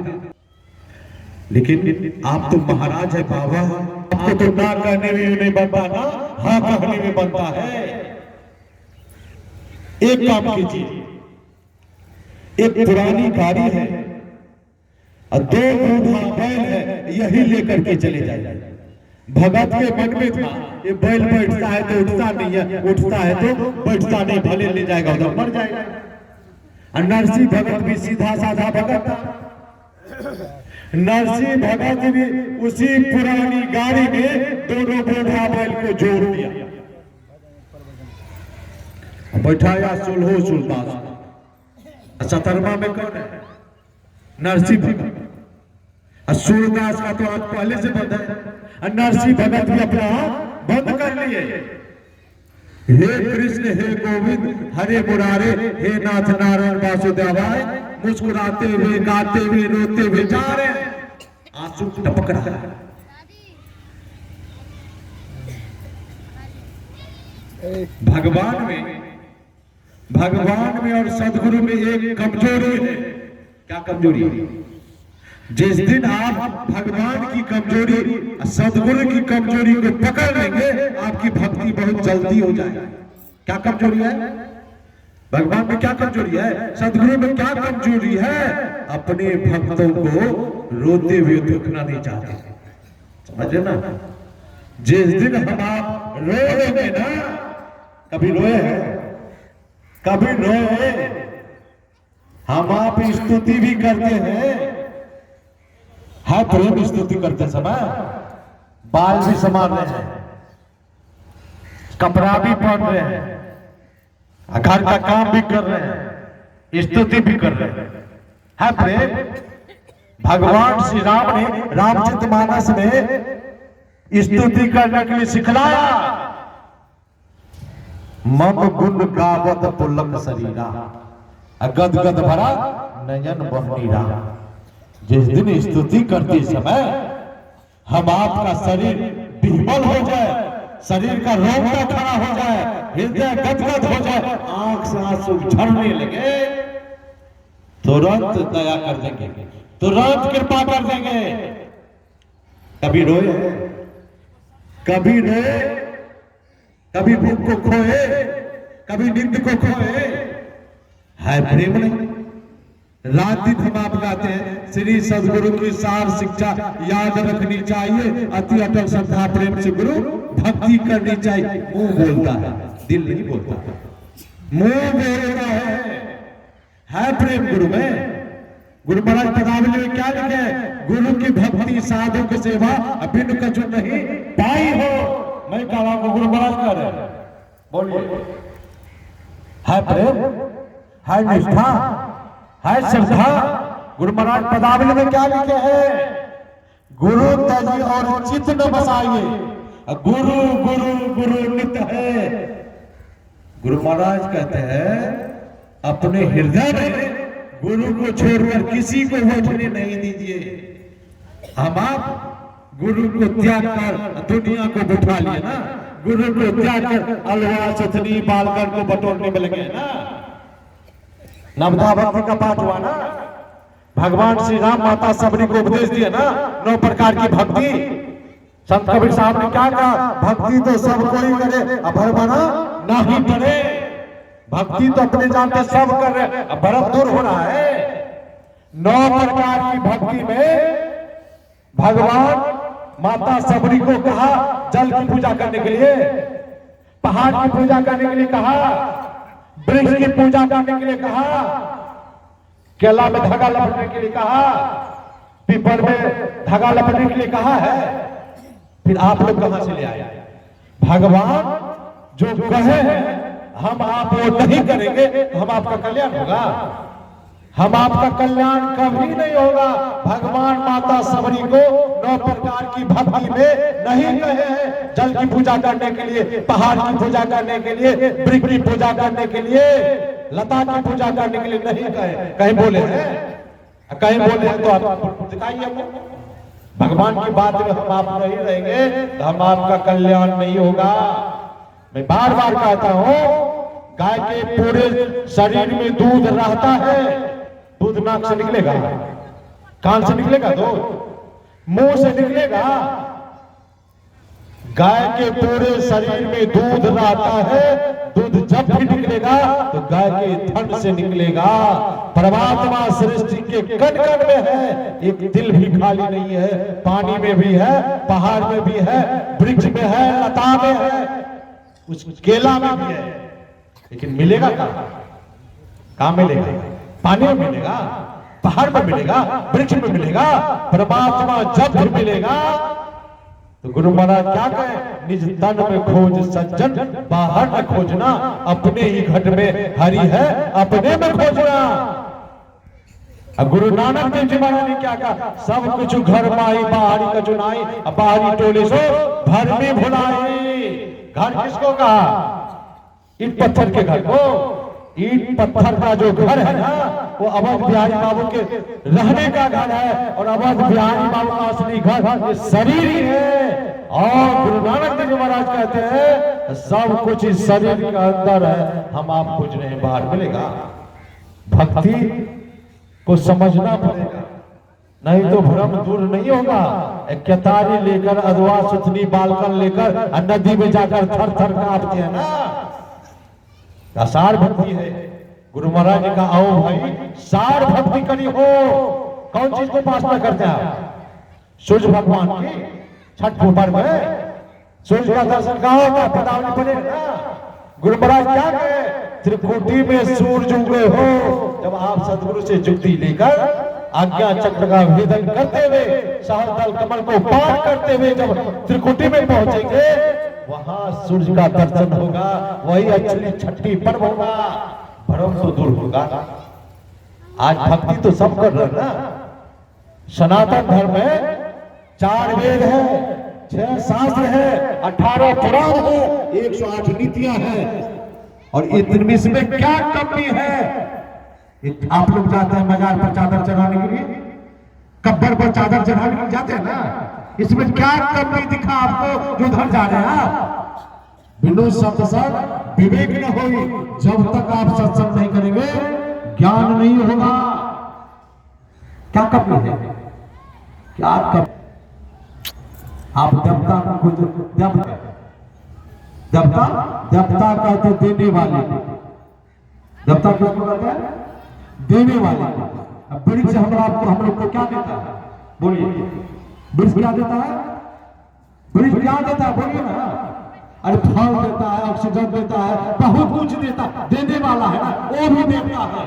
S1: लेकिन आप तो महाराज है बाबा, आपको तो ना कहने में नहीं बनता ना हाँ कहने में बनता है। एक काम कीजिए, एक पुरानी गाड़ी है और 2 बूढ़ा बैल है, यही लेकर के चले जाइए। भगत के मन में था ये बैल बैठता है तो उठता नहीं है, उठता है तो बैठता नहीं, भले ले जाएगा उधर मर जाएगा। और नरसिंह भगत भी सीधा साधा भगत था। नरसिंह भगत ने उसी पुरानी गाड़ी में दोनों बूढ़ा बैल को जोड़ दिया, बैठाया सुलहो सूरदास। 17वां में कौन है? नरसिंह भगत। सूरदास का तो आज पहले से बंद है, और नरसिंह भगत भी अपना बंद कर लिए। हे कृष्ण हे गोविंद हरे मुरारे, हे नाथ नारायण वासुदेवाय, मुस्कुराते हुए गाते हुए रोते हुए जा रहे, आंसू टपक रहा है। भगवान में और सदगुरु में एक कमजोरी है। क्या कमजोरी है? जिस दिन आप भगवान की कमजोरी सदगुरु की कमजोरी को पकड़ लेंगे, आपकी भक्ति बहुत जल्दी हो जाएगी। क्या कमजोरी है? भगवान में क्या कमजोरी है? सदगुरु में क्या कमजोरी है? अपने भक्तों को रोते हुए देखना नहीं चाहते, समझे ना। जिस दिन हम आप रो लेंगे ना, कभी रोए हैं, कभी रोए, हम आप स्तुति भी करते हैं, है प्रेम स्तुति करते समय, बाल भी संभाल रहे हैं, कपड़ा भी पहन रहे हैं, घर का काम भी कर रहे हैं, स्तुति भी कर रहे हैं, है प्रेम। भगवान श्री राम ने रामचरितमानस में स्तुति करने के लिए सिखलाया, मम गुण गावत पुलक शरीरा, गद गद भरा नयन बहनीरा। जिस दिन स्तुति करते समय हम आपका शरीर विह्वल हो जाए, शरीर का रोंगटा खड़ा हो जाए, हृदय गदगद हो जाए, आंख से आंसू झरने लगे, तुरंत दया कर देंगे, तुरंत कृपा कर देंगे। कभी रोए, कभी रोए, कभी भूख को खोए, कभी नींद को खोए, है प्रेम नहीं। रात दिन हम आप गाते हैं श्री सदगुरु की सार शिक्षा याद रखनी चाहिए, अति अटल श्रद्धा प्रेम से गुरु भक्ति करनी चाहिए। मुंह बोलता है, दिल नहीं बोलता, मुंह बोलता है प्रेम गुरु में। गुरु महाराज पदावली में क्या लिखे? गुरु की भक्ति साधु की सेवा बिन कछु नहीं पाई हो। मैं कह रहा हूं, गुरु महाराज कह रहे हैं, बोलिए। है प्रेम, है निष्ठा, है श्रद्धा। गुरु महाराज पदावली में क्या लिखे हैं? गुरु तजी और चित्त न बसाइए, गुरु गुरु गुरु नित है। गुरु महाराज कहते हैं अपने हृदय में गुरु को छोड़कर किसी को बैठने नहीं दीजिए। हम आप गुरु को त्याग कर दुनिया को बिठा लिए ना, गुरु को त्याग कर अलवा सतनी बालकर को बटोरने में लगे ना। नवदा भक्ति का पाठ हुआ ना, भगवान श्री राम माता सबरी को उपदेश दिया ना 9 प्रकार की भक्ति, संत कबीर साहब ने क्या कहा, भक्ति तो सब कोई करे अब भरमाना नहीं डरे। भक्ति तो अपने जानते सब कर रहे, अब भरम दूर हो रहा है। 9 प्रकार की भक्ति में भगवान माता सबरी को कहा जल की पूजा करने के लिए, पहाड़ की पूजा करने के लिए कहा, वृक्ष की पूजा करने के लिए कहा, केला में धागा लपेटने के लिए कहा, पीपल में धागा लपेटने के लिए कहा है। फिर आप लोग कहां से ले आए? भगवान जो कहे हम आप वो नहीं करेंगे तो हम आपका कल्याण होगा? हम आपका कल्याण कभी नहीं होगा। भगवान माता सबरी को 9 प्रकार की भक्ति में नहीं कहे हैं जल की पूजा करने के लिए, पहाड़ की पूजा करने के लिए, वृक्ष की पूजा करने के लिए, लता की पूजा करने के लिए नहीं कहे। कहीं बोले हैं? कहीं बोले हैं तो आप दिखाइए हमको। भगवान की बात में हम आप नहीं रहेंगे तो हम आपका कल्याण नहीं होगा। मैं बार बार कहता हूं, गाय के पूरे शरीर में दूध रहता है, दूध नाक से निकलेगा, कान से निकलेगा, दूध मुंह से निकलेगा। गाय के पूरे शरीर में दूध रहता है, दूध जब भी निकलेगा तो गाय के थन से निकलेगा। परमात्मा सृष्टि के कण कण में है, एक दिल भी खाली नहीं है। पानी में भी है, पहाड़ में भी है, वृक्ष में है, लता में है, उस केला में भी है, लेकिन मिलेगा कहां मिलेगा? पानी में मिलेगा, पहाड़ में मिलेगा, वृक्ष में मिलेगा। परमात्मा जब भी मिलेगा तो गुरु महाराज क्या कहें, निज तन में खोज सज्जन बाहर न खोजना, अपने ही घट में हरि है अपने में खोजना। गुरु नानक देव जी महाराज ने क्या कहा, सब कुछ घर माई बाहरी का चुनाई, बाहरी टोले सो घर में भुलाई। घर किसको कहा? ईट पत्थर के घर को। ईट पत्थर का जो घर है ना, वो अवध बिहारी बाबू के रहने का घर है, और अवध बिहारी बाबू का असली घर ये शरीर ही है। और गुरु नानक देव महाराज कहते हैं सब कुछ इस शरीर के अंदर है, हम आप खोज रहे हैं बाहर मिलेगा। भक्ति को समझना पड़ेगा, नहीं तो भ्रम दूर नहीं होगा। एक केतारी लेकर, अदवा सुथनी बालकन लेकर नदी में जाकर थर थर कांपते हैं ना, सार भक्ति है। गुरु महाराज ने कहा आओ भाई सार भक्ति करी हो। कौन चीज को उपासना करते हैं आप? सूर्य भगवान की छठ पर्व में सूर्य का दर्शन कहाँ होगा? पता नहीं पड़ेगा। गुरु महाराज क्या कहे, त्रिकुटी में सूर्य उगे हो। जब आप सदगुरु से जुक्ति लेकर आज्ञा चक्र का भेदन करते हुए, सहस्त्र कमल को पार करते हुए जब त्रिकुटी में पहुंचेंगे, वहां सूर्य का दर्शन होगा, वही असली छठी पर्व होगा, भ्रम तो दूर होगा। आज भक्ति तो सब कर रहे हैं ना। सनातन धर्म में 4 वेद है, 6 शास्त्र है, 18 पुराण है, 108 नीतियां हैं, और इसमें क्या कमी है? आप लोग जाते हैं मजार पर चादर चढ़ाने के लिए, कब्र पर चादर चढ़ाने के लिए जाते हैं ना, इसमें क्या कमी दिखा आपको जो उधर जा रहे हैं आप? बिनु सत्संग विवेक न होई, जब तक आप सत्संग नहीं करेंगे ज्ञान नहीं होगा। क्या कमी है? क्या कमी? आप देवता को देवता कहते देने वाले, देवता किसको कहते हैं? देने वाले। अब वृक्ष हम लोग को क्या देता है? बोलिए, वृक्ष क्या देता है? वृक्ष क्या देता है? बोलिए ना। अरे फल देता है, ऑक्सीजन देता है, बहुत कुछ देता है, देने वाला है ना, वो भी देवता है।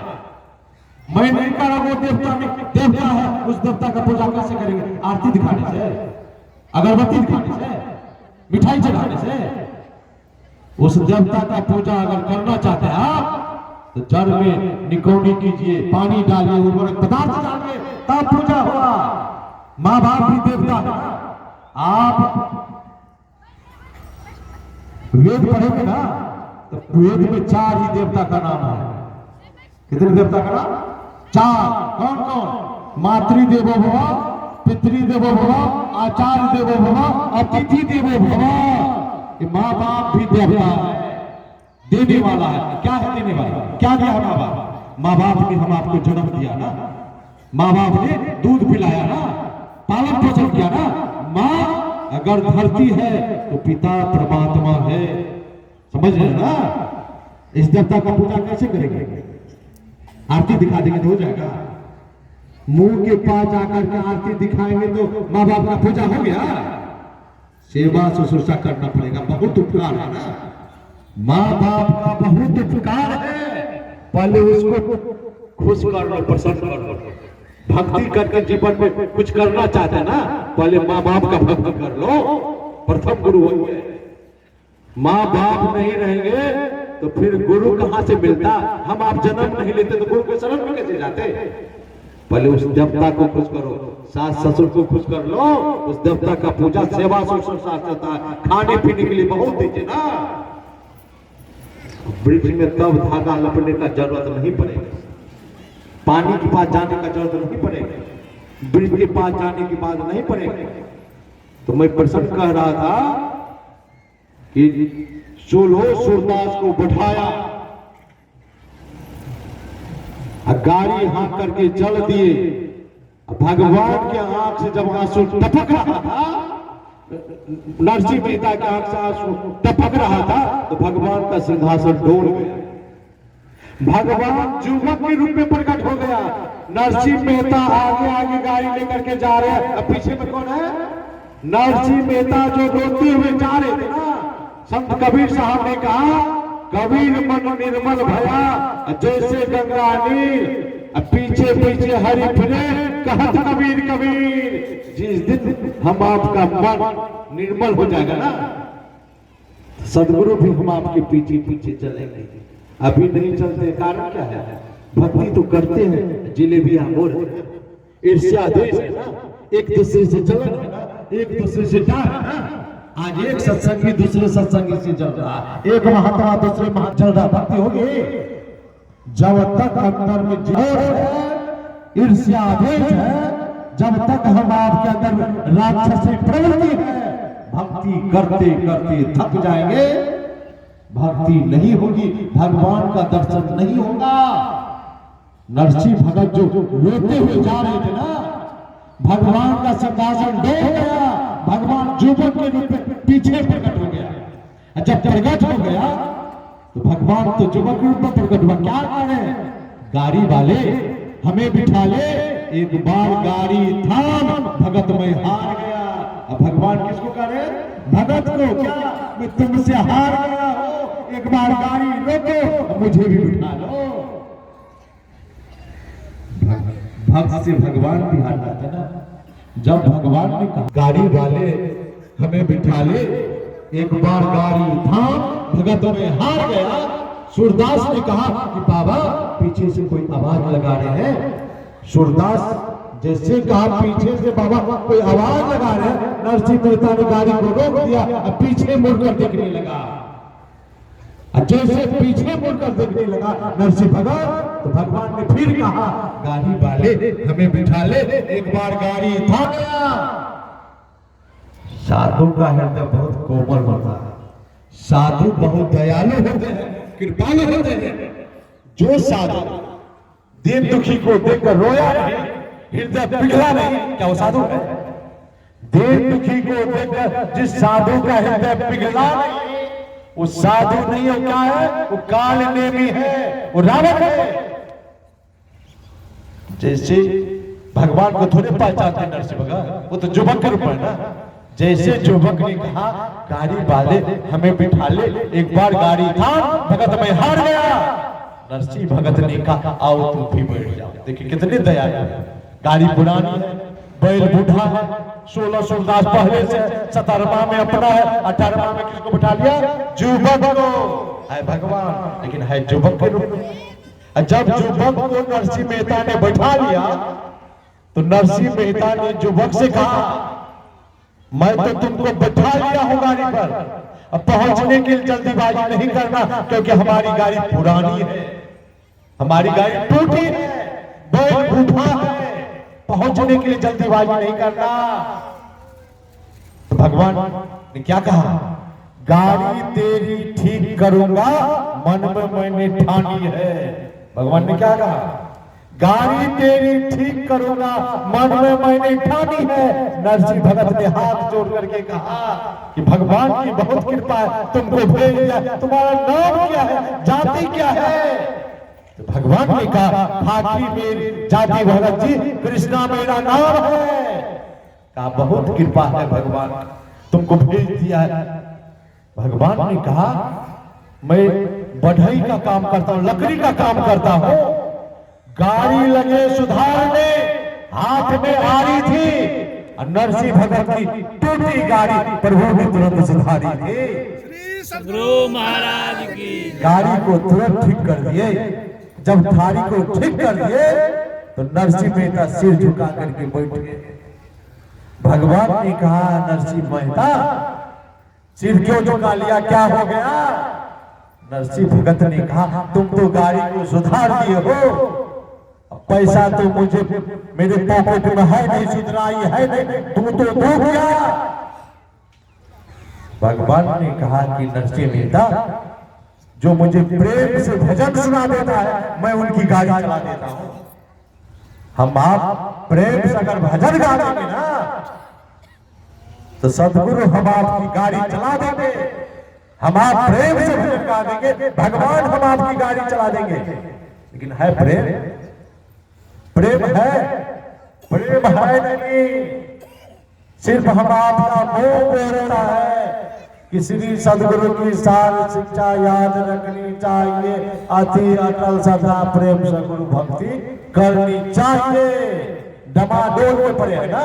S1: मैं नहीं कह रहा वो देवता है, उस देवता का पूजा कैसे करेंगे? आरती दिखाने से, अगरबत्ती दिखाने से, मिठाई चढ़ाने से? उस देवता का पूजा अगर करना चाहते हैं आप तो जड़ में निकोनी कीजिए, पानी डालिए, उर्वरक पदार्थ डालिए, तब पूजा होगा। माँ बाप भी देवता है। आप वेद पढ़ेंगे ना तो वेद में 4 ही देवता का नाम है। कितने देवता का नाम? 4। कौन कौन? मातृ देवो भव, पितृदेवो भव, आचार्य देवो भव, अतिथि देवो भव। ये माँ बाप भी देवता है, देने वाला है। क्या है देने वाला? क्या दिया माँ बाप? माँ बाप ने हम आपको जन्म दिया ना, माँ बाप ने दूध पिलाया ना, पालन पोषण किया ना। माँ अगर धरती है तो पिता परमात्मा है, समझ रहे ना। इस देवता का पूजा कैसे करेंगे? आरती दिखा देंगे तो हो जाएगा? मुंह के पास जाकर के आरती दिखाएंगे तो माँ बाप का पूजा हो गया? सेवा शुश्रूषा करना पड़ेगा, बहुत उपकार है ना। माँ बाप का बहुत उपकार है, पहले उसको खुश कर लो, प्रसन्न कर लो। भक्ति करके जीवन में कुछ करना चाहते हैं ना, पहले माँ बाप का भक्ति कर लो, प्रथम गुरु होंगे। माँ बाप नहीं रहेंगे तो फिर गुरु कहां से मिलता? हम आप जन्म नहीं लेते तो गुरु के शरण में कैसे जाते? पहले उस देवता को खुश करो, सास ससुर को खुश कर लो, उस देवता का पूजा सेवा शुश्रूषा करता है। खाने पीने के लिए बहुत दीजिए ना। वृक्ष में तब धागा लपटने का जरूरत नहीं पड़ेगा, पानी के पास जाने का जरूरत नहीं पड़ेगा, वृक्ष के पास जाने की बात नहीं पड़ेगी। तो मैं प्रसन्न कह रहा था कि 16 सूरदास को बैठाया, गाड़ी हाँक करके चल दिए। भगवान के आंख से जब आंसू टपक रहा था, नरसिंह मेहता के आंख से आंसू टपक रहा था, तो भगवान का सिंहासन डोल गया। भगवान युवक के रूप में प्रकट हो गया। नरसिंह मेहता आगे आगे गाड़ी लेकर के जा रहे हैं, अब पीछे में कौन है? नरसिंह मेहता जो रोते हुए जा रहे थे ना। संत कबीर साहब ने कहा, कबीर मन निर्मल भया जैसे गंगा नीर, पीछे पीछे हरि फिरे कहत कबीर कबीर। जिस दिन हम आपका मन निर्मल हो जाएगा ना, सदगुरु भी हम आपके पीछे पीछे चलेंगे। अभी नहीं चलते, कारण क्या है? भक्ति तो करते हैं, जिलेबियां हो रहे हैं, ईर्ष्या द्वेष है ना, एक दूसरे से जलन है ना, एक दूसरे से डर है ना। आज एक सत्संगी दूसरे सत्संगी से जल रहा है, एक महात्मा दूसरे महात्मा जल रहा। भक्ति होगी जब तक अंदर में जोर है, ईर्ष्या द्वेष है, जब तक हम आपके अंदर राक्षसी प्रवृत्ति है, भक्ति करते करते थक जाएंगे, भक्ति नहीं होगी, भगवान का दर्शन नहीं होगा। नरसिंह भगत जो रोते हुए जा रहे थे ना, भगवान का सिंहासन डोल गया, भगवान युवक के रूप में पीछे प्रकट हो गया। जब प्रकट हो गया तो भगवान तो युवक के रूप में प्रकट हुआ। क्या करें? गाड़ी वाले हमें बिठा ले, एक बार गाड़ी थाम, भगत मैं हार गया। अब भगवान किसको करे? भगत को। क्या मैं तुमसे हार गया हो, एक बार गाड़ी रोको, मुझे भी बिठा लो। भक्त से भगवान भी हार जाते ना। जब भगवान ने कहा गाड़ी वाले हमें बिठा ले, एक बार गाड़ी थाम, भगत में हार गया। सूरदास ने कहा कि बाबा पीछे से कोई आवाज लगा रहे हैं। सूरदास जैसे कहा पीछे से बाबा कोई आवाज लगा रहे हैं, नरसिंह मेहता ने गाड़ी को रोक दिया, अब पीछे मुड़कर देखने लगा। जैसे पीछे मुड़कर देखने लगा नरसिंह भगत, तो भगवान ने फिर कहा गाड़ी वाले हमें बिठा ले, एक बार गाड़ी थाम गया। साधु का हृदय बहुत कोमल होता है, साधु बहुत दयालु होते हैं, कृपालु होते हैं। जो साधु दीन दुखी को देखकर रोया नहीं, हृदय पिघला नहीं, क्या वो साधु है? दीन दुखी को देखकर जिस साधु का हृदय पिघला नहीं, वो साधु नहीं हो। क्या है? वो काल नेमी है, वो रावण है। जैसे भगवान को थोड़े पहचानते नरसिंह भगत, वो तो युवक के रूप में ना। जैसे युवक ने कहा गाड़ी वाले हमें बिठा ले, एक बार गाड़ी थाम, भगत मैं हार गया। नरसिंह भगत ने कहा आओ तुम भी बैठ जाओ। देखिए कितने दयालु है। गाड़ी पुरानी है, बैल बूढ़ा है, 16 सूरदास पहले से 17वां में अपना है, 18वां में किसको बिठा लिया? युवक को। है भगवान लेकिन है युवक के रूप में। जब युवक को नरसिंह मेहता ने बैठा लिया तो नरसिंह मेहता ने युवक से कहा मैं तो तुमको बैठा लिया हूं गाड़ी पर, अब पहुंचने के लिए जल्दीबाजी नहीं करना, क्योंकि हमारी गाड़ी पुरानी है, हमारी गाड़ी टूटी है, बैल बूढ़ा है, पहुंचने के लिए जल्दीबाजी नहीं करना। तो भगवान ने क्या कहा? गाड़ी तेरी ठीक करूंगा, मन में मैंने ठानी है। भगवान ने क्या कहा? गाड़ी तेरी ठीक करूंगा, मन में मैंने ठानी है। नरसिंह भगत ने हाथ जोड़ करके कहा कि भगवान की बहुत कृपा है, तुमको भेज दिया। तुम्हारा नाम क्या है, जाति क्या है? तो भगवान ने कहा खाकी मेरी जाति भगत जी, कृष्णा मेरा नाम है। कहा बहुत कृपा है भगवान, तुमको भेज दिया है। भगवान ने कहा मैं बढ़ई का काम करता हूं, लकड़ी का काम करता हूं। गाड़ी लगे सुधारने, हाथ में आरी थी और नरसिंह भगत की टूटी गाड़ी प्रभु ने तुरंत सुधारी थी।
S2: श्री
S3: सदगुरु महाराज की
S1: गाड़ी को तुरंत ठीक कर दिए। जब थारी को ठीक कर दिए तो नरसिंह मेहता सिर झुका करके बैठ गए। भगवान ने कहा नरसिंह मेहता सिर क्यों झुका लिया, क्या हो गया? नरसिंह भगत ने कहा तुम तो गाड़ी को सुधार दिए हो, पैसा तो मुझे मेरे पॉकेट में है नहीं, सुधराई है नहीं, तुम तो दो गया। भगवान ने कहा कि नरसिंह मेहता जो मुझे प्रेम से भजन सुना देता है मैं उनकी गाड़ी चला देता हूं। हम आप प्रेम से अगर भजन गा देंगे ना तो सदगुरु हम आपकी गाड़ी चला देंगे। हम आप प्रेम से भजन गा देंगे, भगवान हम आपकी गाड़ी चला देंगे। लेकिन है प्रेम? प्रेम है? प्रेम है नहीं, सिर्फ हम आपका मोह बोलता है। किसी सदगुरु की सारी शिक्षा याद रखनी चाहिए, अति अटल श्रद्धा प्रेम से गुरु भक्ति करनी चाहिए। डमाडोल में पड़े है ना,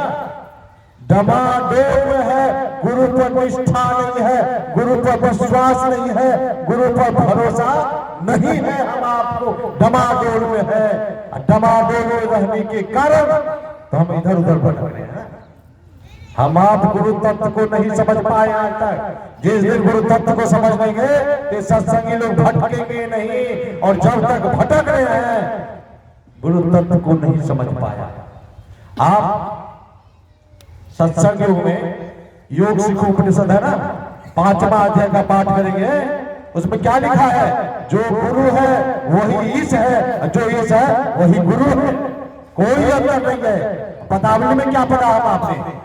S1: डमाडोल में है, गुरु पर निष्ठा नहीं है, गुरु पर विश्वास नहीं है, गुरु पर भरोसा नहीं है। हम आपको डमाडोल में है, डमाडोल में रहने के कारण तो हम इधर उधर भटक रहे हैं। हम आप गुरु तत्व को नहीं समझ पाए आज तक। जिस दिन गुरु तत्व को समझ लेंगे तो सत्संगी लोग भटकेंगे नहीं। और जब तक भटक रहे हैं गुरु तत्व को नहीं समझ पाया। आप सत्संग में योग सिखो उपनिषद है ना, 5वां अध्याय का पाठ करेंगे। उसमें क्या लिखा है? जो गुरु है वही ईश है, जो ईश है वही गुरु है, कोई अंतर नहीं है। पदावली में क्या पढ़ा हम आपने?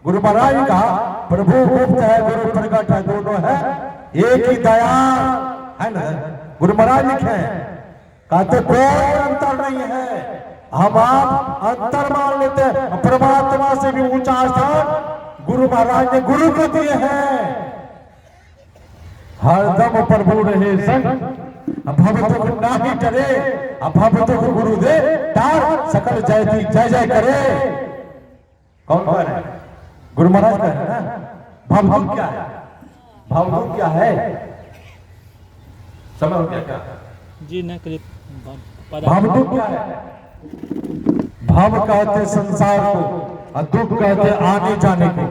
S1: गुरु महाराज ने कहा प्रभु गुप्त है, गुरु प्रकट है, दोनों है एक ही दया है ना। गुरु महाराज लिखे हैं, कहते कोई अंतर नहीं है। हम आप अंतर मान लेते हैं, परमात्मा से भी ऊंचा स्थान गुरु महाराज ने गुरु को दिए हैं। हरदम प्रभु रहे संग, भव दुख नाही डरे, भव दुख गुरु दे तार, सकल जयती जय जय करे। कौन कह रहे हैं? गुरु महाराज कह रहे हैं ना। भवदुख क्या है? भवदुख क्या है? समझ क्या क्या
S3: जी न करीब
S1: भवदुख क्या है? भव कहते संसार को और दुख कहते आने जाने को।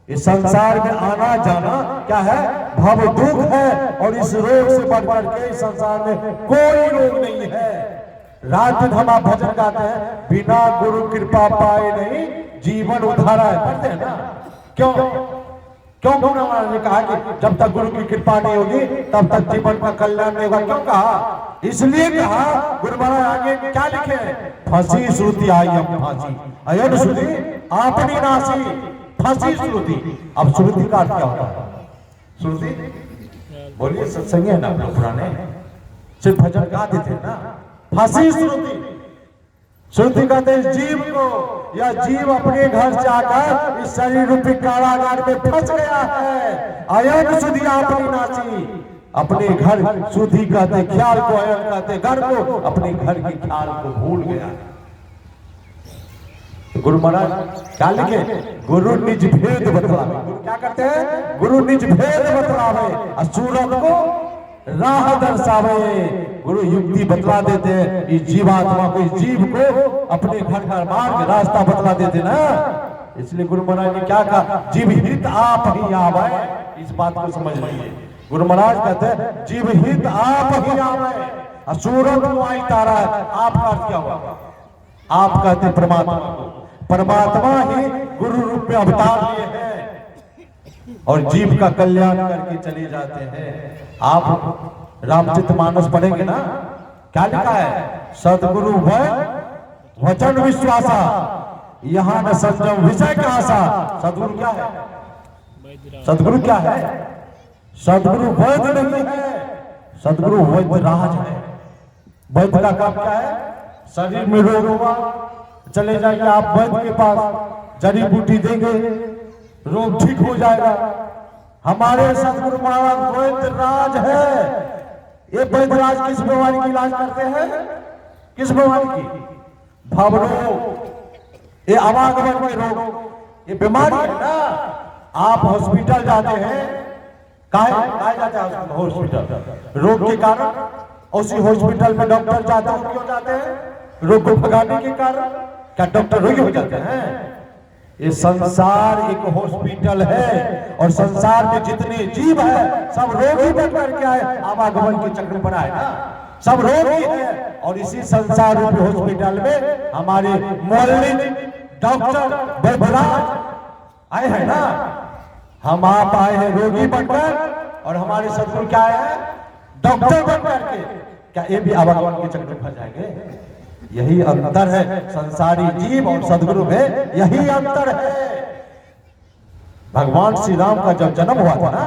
S1: इस संसार में आना जाना क्या है? भव दुख है। और इस रोग से बढ़कर के इस संसार में कोई रोग नहीं है। रात दिन हम आप भजन गाते हैं, बिना गुरु कृपा पाए नहीं जीवन उधारा है, पढ़ते हैं ना। क्यों क्यों गुरु महाराज ने कहा कि जब तक गुरु की कृपा नहीं होगी तब तक जीवन का कल्याण नहीं होगा? क्यों कहा? इसलिए कहा गुरु महाराज आगे क्या लिखे हैं? फंसी श्रुति आई हम फांसी, अयन श्रुति आपनी नासी, फंसी श्रुति। अब श्रुति का अर्थ क्या होता है? श्रुति बोलिए, सत्संग है ना अपने पुराने, सिर्फ भजन गाते थे ना। फंसी श्रुति, श्रुति कहते हैं जीव को, या जीव अपने घर जाकर इस शरीर रूपी कारागार में फंस गया है। अयन सुधी अपनी नाची, अपने घर सुधी कहते ख्याल को, अयन कहते घर को, अपने घर के ख्याल को भूल गया। तो गुरु महाराज क्या लिखे? गुरु निज भेद बतलावे। गुरु क्या करते हैं? गुरु निज भेद बतलावे, असूरत को राह दर्शावे। गुरु युक्ति बतला देते हैं, इस जीवात्मा को, इस जीव को अपने घर का मार्ग रास्ता बतला देते ना। इसलिए गुरु महाराज ने क्या कहा? जीव हित आप ही आवे। इस बात को समझ लीजिए। गुरु महाराज कहते हैं जीव हित आप ही आवे, असूरत को आई तारा। आपका अर्थ क्या हुआ? आप कहते परमात्मा को, परमात्मा ही गुरु रूप में अवतार लिए हैं और जीव का कल्याण करके चले जाते हैं। आप रामचरितमानस पढ़ेंगे ना, क्या लिखा है? सदगुरु भय वचन विश्वासा, यहाँ न संयम विषय का आशा। सदगुरु क्या है? सदगुरु क्या है? सदगुरु वैद्य नहीं है, सदगुरु वैद्य राज है। वैद्य का काम क्या है? शरीर में रोग हुआ, चले जाइए आप वैद्य के पास, जड़ी बूटी देंगे, रोग ठीक हो जाएगा। हमारे सदगुरु महाराज वैद्य राज है। ये वैद्य राज किस बीमारी की इलाज करते हैं? किस बीमारी की? भव रोग, ये आवागमन के रोग, ये बीमारी है ना। आप हॉस्पिटल जाते हैं, काहे जाते हैं हॉस्पिटल? रोग के कारण। उसी हॉस्पिटल में डॉक्टर जाते हैं, क्यों जाते हैं? रोग को भगाने के कारण। क्या डॉक्टर रोगी हो जाते हैं? ये संसार एक हॉस्पिटल है और संसार में जितने जीव है सब रोगी बनकर के आए, आवागमन के चक्र पर आए ना, सब रोगी है। और इसी संसार रूपी हॉस्पिटल में हमारे मोहल्ले डॉक्टर वैद्यराज आए हैं ना। हम आप आए हैं रोगी बनकर और हमारे सदगुरु क्या है? डॉक्टर बनकर के। क्या ये भी आवागमन के चक्र में फंस जाएंगे? यही अंतर है संसारी जीव और सदगुरु में, यही अंतर है। भगवान श्री राम का जब जन्म हुआ था ना,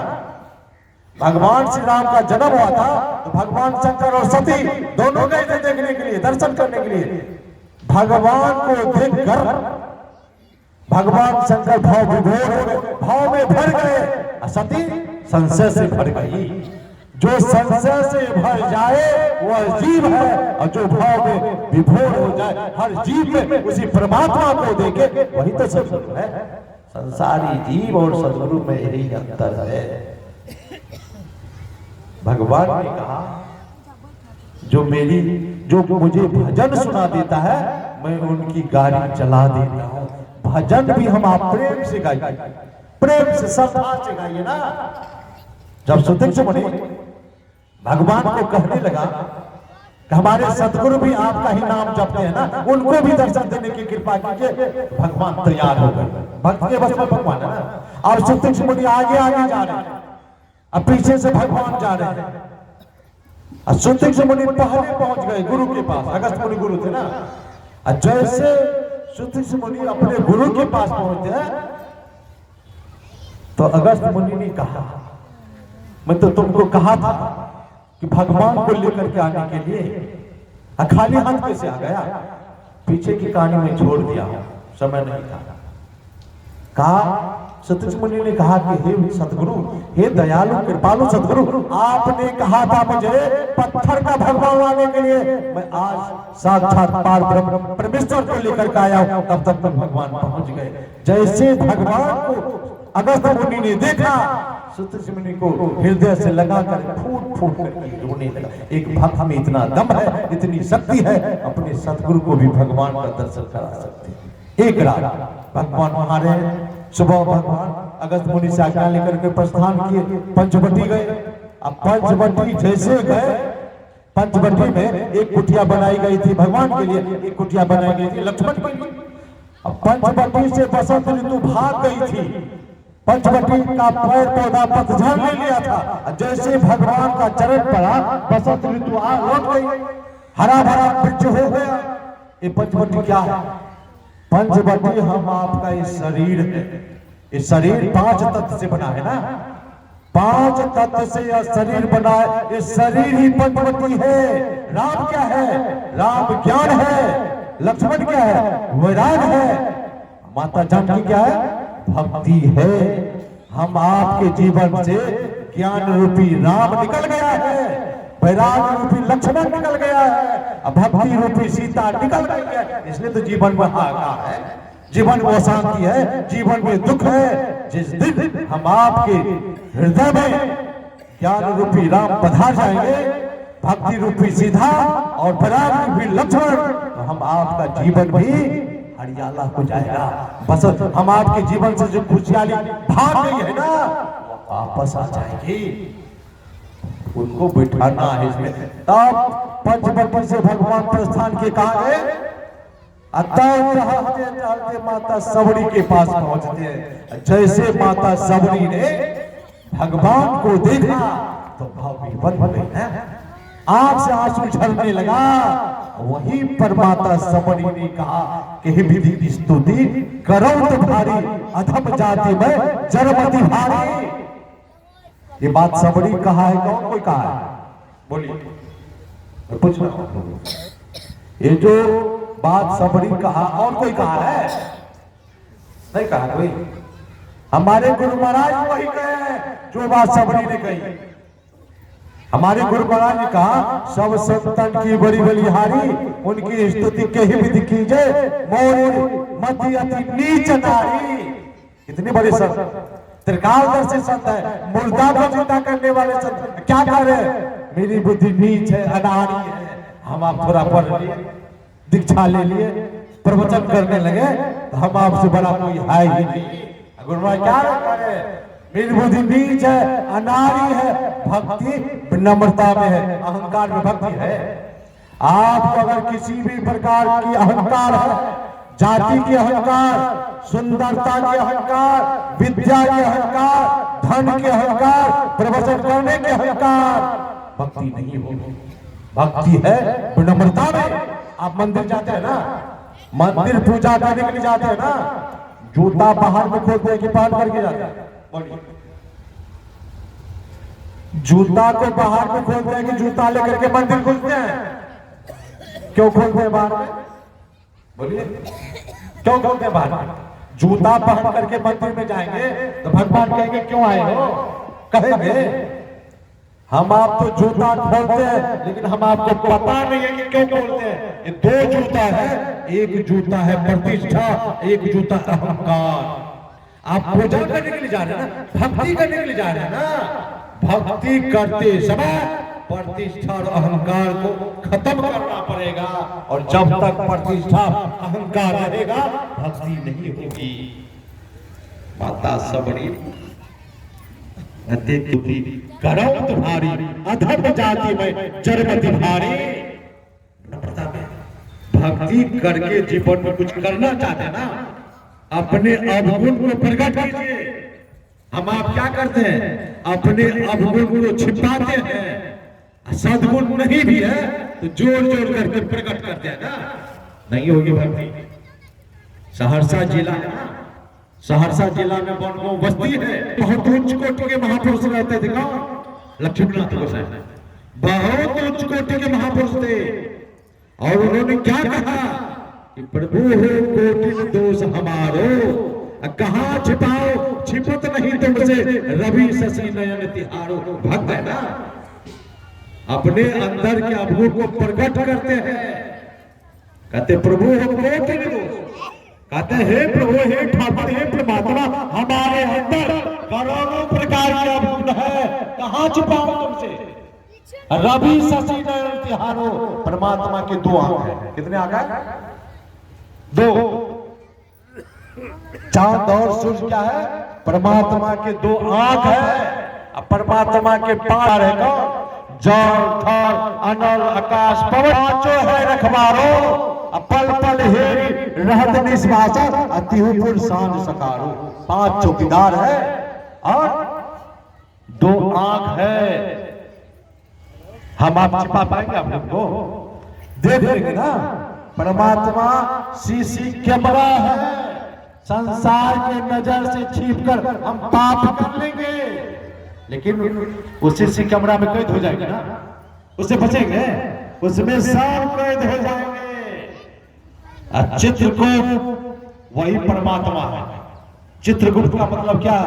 S1: भगवान श्री राम का जन्म हुआ था तो भगवान शंकर और सती दोनों गए थे देखने के लिए, दर्शन करने के लिए। भगवान को देखकर भगवान शंकर भाव विभोर हो गए, भाव में भर गए। सती संशय से भर गई। जो संशय से भर जाए वह जीव है, और जो भाव में विभोर हो जाए हर जीव में उसी परमात्मा को देखे, वही तो सदगुरु है। संसारी जीव और सदगुरु में यही अंतर है। भगवान ने कहा जो मुझे भजन सुना देता है मैं उनकी गाड़ी चला देता हूं। भजन भी हम आप प्रेम से गाइए, प्रेम से श्रद्धा से गाइए ना। जब सुतीक्ष्ण मुनि भगवान को कहने लगा कि हमारे सदगुरु भी आपका ही नाम जपते हैं ना, उनको भी दर्शन देने की कृपा कीजिए, भगवान तैयार हो गए। भक्त के बस में भगवान है ना। और सुतीक्ष्ण मुनि आगे आगे जा रहे हैं, अब पीछे से भगवान जा रहे हैं। और सुतीक्ष्ण मुनि पहले पहुंच गए गुरु के पास। अगस्त मुनि गुरु थे ना। और जैसे सुतीक्ष्ण मुनि अपने गुरु के पास पहुंचते हैं तो अगस्त मुनि ने कहा मैं तो तुमको कहा था कि भगवान को लेकर के आने के लिए खाली हाथ कैसे आ गया? पीछे की कहानी में छोड़ दिया, समय नहीं था। कहा सुतीक्ष्ण मुनि ने कहा कि हे सदगुरु, हे दयालु कृपालु सदगुरु, आपने कहा था मुझे पत्थर का भगवान लाने के लिए, मैं आज साक्षात पार ब्रह्म परमेश्वर को लेकर के आया हूं। तब तक भगवान पहुंच गए। जैसे भगवान को अगस्त मुनि ने देखा, सुतीक्ष्ण मुनि को हृदय से लगाकर फूट फूट करके रोने लगा। एक भक्त में इतना दम है, इतनी शक्ति है, अपने सदगुरु को भी भगवान का दर्शन करा सकते हैं। एक रात भगवान वहां रहे। सुबह भगवान अगस्त मुनि से आज्ञा लेकर के प्रस्थान किए, पंचवटी गए। अब पंचवटी जैसे गए, पंचवटी में एक कुटिया बनाई गई थी भगवान के लिए, एक कुटिया बनाई गई थी लक्ष्मण के लिए। अब पंचवटी से बसंत ऋतु भाग गई थी। पंचवटी का पेड़ पौधा पतझड़ ले लिया था। जैसे भगवान का चरण पड़ा, बसंत ऋतु लौट गई, हरा भरा वृक्ष हो गया। ये पंचवटी क्या है? पंचवटी हम आपका ये शरीर है। ये शरीर 5 तत्व से बना है ना, 5 तत्व से यह शरीर बना है। ये शरीर ही पंचवटी है। राम क्या है? राम ज्ञान है। लक्ष्मण क्या है? वैराग है। माता जानकी क्या है? भक्ति है। हम आपके जीवन से ज्ञान रूपी राम निकल गया है, वैराग रूपी लक्ष्मण निकल गया है, भक्ति रूपी सीता निकल गई है। इसलिए तो जीवन में हाहाकार है, जीवन में अशांति है, जीवन में दुख है। जिस दिन हम आपके हृदय में ज्ञान रूपी राम पधार जाएंगे, भक्ति रूपी सीता और वैराग रूपी लक्ष्मण, तो हम आपका जीवन भी हरियाला हो जाएगा। बस हम आपके जीवन से जो खुशहाली भाग गई है ना, वापस आ जाएगी। उनको बिठाना है इसमें। तब पंचवटी से भगवान प्रस्थान के कहा गए, टहलते माता सबरी के पास पहुंचते हैं। जैसे माता सबरी ने भगवान को देखा तो भाव विभोर हो गई है। आंख से आंसू झरने लगा। वहीं पर माता सबरी ने कहा कि हे विधि की स्तुति करो तो भारी, अधम जाति में जरमति भारी। ये बात सबरी कहा है, कौन कोई कहा है? बोलिए, मैं पूछ रहा हूं। ये जो बात सबरी कहा और कोई कहा है? नहीं कहा कोई। हमारे गुरु महाराज वही कहे जो बात सबरी ने कही। हमारे गुरु महाराज ने कहा सब संतन की बड़ी बलिहारी, उनकी स्तुति के ही विधि कीजिए, मोर मति अति नीच नारी। इतने बड़े संत, त्रिकालदर्शी संत है, मुर्दा को जिंदा करने वाले संत क्या कह रहे हैं? मेरी बुद्धि नीच है, अनाड़ी है। हम आप थोड़ा पढ़ लिए, दीक्षा ले लिए, प्रवचन करने लगे तो हम आपसे बड़ा कोई है ही नहीं। गुरु महाराज क्या कह रहे हैं? मेरी बुद्धि नीच है, अनाड़ी है, भक्ति विनम्रता में है, अहंकार में भक्ति है। आपको अगर किसी भी प्रकार की अहंकार है, जाति के अहंकार, सुंदरता के अहंकार, विद्या के अहंकार, धन के अहंकार, प्रवचन करने के अहंकार, भक्ति नहीं होगी। भक्ति है विनम्रता में। आप मंदिर जाते हैं ना, मंदिर पूजा करने के लिए जाते हैं ना, जूता बाहर में खोलते हैं कि पहन करके जाते हैं? जूता को बाहर में खोलते हैं कि जूता लेकर के मंदिर खोलते हैं? क्यों खोलते हैं बाहर में? बोलिए, क्यों खोलते हैं बाहर में? जूता पहन करके मंदिर में जाएंगे तो भगवान कहेंगे क्यों आए हो? कहेंगे हम आप तो जूता खोलते हैं, लेकिन हम आपको पता नहीं है कि क्यों खोलते हैं। ये दो जूता है, एक जूता है प्रतिष्ठा, एक जूता अहंकार। आप पूजा करने के लिए जा रहे हैं ना, भक्ति करने के लिए जा रहे हैं ना, भक्ति करते समय प्रतिष्ठा और अहंकार को खत्म करना पड़ेगा। और जब तक प्रतिष्ठा अहंकार रहेगा भक्ति नहीं होगी। माता सबरी करो तुम्हारी, अधम जाति में जरमति भारी। भक्ति करके जीवन में कुछ करना चाहते हैं ना, अपने अवगुण को प्रकट कीजिए। हम आप क्या करते हैं? अपने अवगुण को छिपाते हैं। सद्गुण नहीं भी है तो जोर जोर करके प्रकट करते हैं ना, नहीं होगी भक्ति। सहरसा जिला है ना, सहरसा जिला में बनगो बस्ती है, बहुत उच्च कोटि के महापुरुष रहते थे। कौन? लक्ष्मीनाथ गोसाई, बहुत उच्च कोटि के महापुरुष थे। और उन्होंने क्या कहा कि प्रभु हो कोटि दोष हमारो, कहाँ छिपाओ, छिपत नहीं तुमसे रवि शशि नयन तिहारो। भक्त है ना, अपने अंदर के अवगुण को प्रकट करते हैं। कहते प्रभु हो कोटि दोष, कहते हे प्रभु, हे ठाकुर, हे परमात्मा, हमारे अंदर करोड़ों प्रकार के अवगुण है, कहाँ छिपाओ तुमसे? रवि शशि नयन तिहारो, परमात्मा के दो आंख है। कितने आंख है? दो। चांद और सूर्य क्या है? परमात्मा के दो आंख है। परमात्मा के पार है कौन? जल थल अनल आकाश पवन, पांचों है रखवारो। पल पल हेरी रहत निश्वासा, अतिहुपुर शान सकारो। पांच चौकीदार है और दो आंख है। हम आप छिपा पाएंगे? आप लोग को देख लेंगे ना, परमात्मा सीसी कैमरा है। संसार के नजर से छिपकर हम पाप कर लेंगे, लेकिन उस सीसी कैमरा में कैद हो जाएंगे ना, उससे बचेंगे? उसमें सब कैद हो जाएंगे। चित्रकूट वही परमात्मा है। चित्रकूट का मतलब क्या?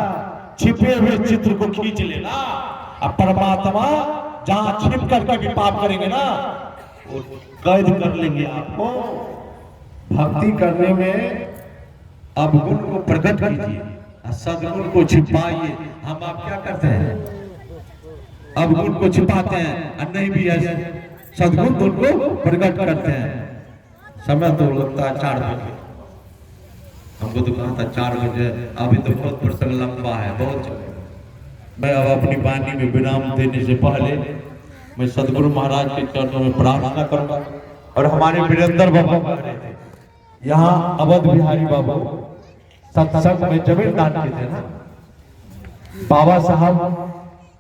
S1: छिपे हुए चित्र को खींच लेना। अब परमात्मा जहां छिप करके भी पाप करेंगे ना, वो कैद कर लेंगे आपको। भक्ति करने में अवगुण को प्रकट कीजिए, सद्गुण को छिपाइए। हम आप क्या करते हैं? अवगुण को छिपाते हैं और नहीं भी ऐसे सद्गुण को प्रकट करते हैं। समय तो लगता है 4 बजे, हमको तो कहा था 4 बजे, अभी तो बहुत प्रसंग लंबा है, बहुत। मैं अब अपनी वाणी में विराम देने से पहले मैं सदगुरु महाराज के चरणों में प्रार्थना करूंगा। और हमारे वीरेंद्र बाबू कह रहे थे, यहाँ अवध बिहारी बाबू सत्संग में जमीन दान किए थे ना, बाबा साहब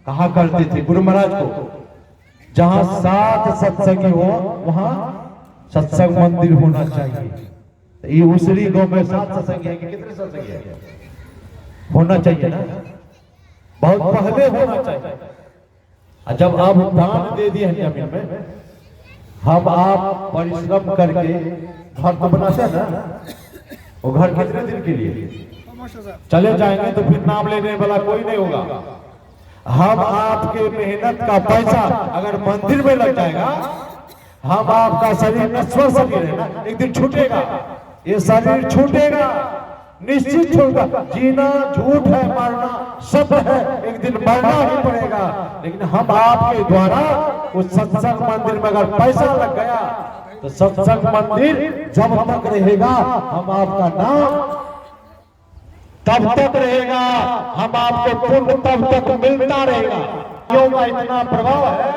S1: कहा करते थे गुरु महाराज को, जहां 7 सत्संगी हो वहां सत्संग मंदिर होना चाहिए। ये उसरी गांव में 7 सत्संगी है कि कितने सत्संगी है? होना चाहिए ना, बहुत पहले होना चाहिए। जब आप दान दे दिए हैं जमीन में, हम आप परिश्रम करके घर तो बनाते हैं ना, वो घर कितने दिन के लिए? चले जाएंगे तो फिर नाम लेने वाला कोई नहीं होगा। हम आपके मेहनत का पैसा अगर मंदिर में लग जाएगा, हम आपका शरीर नश्वर शरीर है ना, एक दिन छूटेगा, ये शरीर छूटेगा, निश्चित छूटेगा। जीना झूठ है, मरना सत्य है, एक दिन मरना ही पड़ेगा। लेकिन हम आपके द्वारा उस सत्संग मंदिर में अगर पैसा लग गया तो सत्संग मंदिर जब तक रहेगा हम आपका नाम तब तक रहेगा, हम आपको पुण्य तब तक मिलता रहेगा। दानियों का इतना प्रभाव है,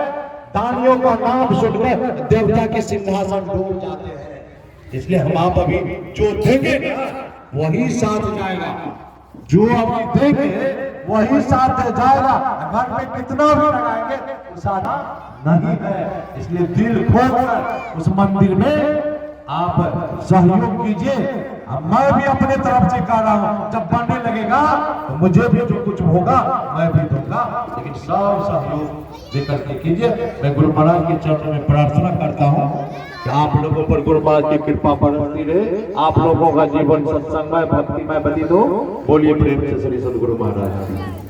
S1: दानियों का नाम सुनकर देवता के सिंहासन डूब जाते हैं। इसलिए हम आप अभी जो देंगे ना वही साथ जाएगा, जो अभी देंगे वही साथ जाएगा। घर में कितना भी लगाएंगे सारा नहीं है। इसलिए दिल खोलकर उस मंदिर में आप सहयोग कीजिए। मैं भी अपने तरफ से कह रहा हूं, जब बनने लगेगा तो मुझे भी जो कुछ होगा मैं भी दूंगा, लेकिन सब सहयोग देकर के कीजिए। मैं गुरु महाराज के चरणों में प्रार्थना करता हूं कि आप लोगों पर गुरु महाराज की कृपा बरसती रहे, आप लोगों का जीवन सत्संगमय भक्तिमय व्यतीत हो। बोलिए प्रेम से श्री सद्गुरु महाराज।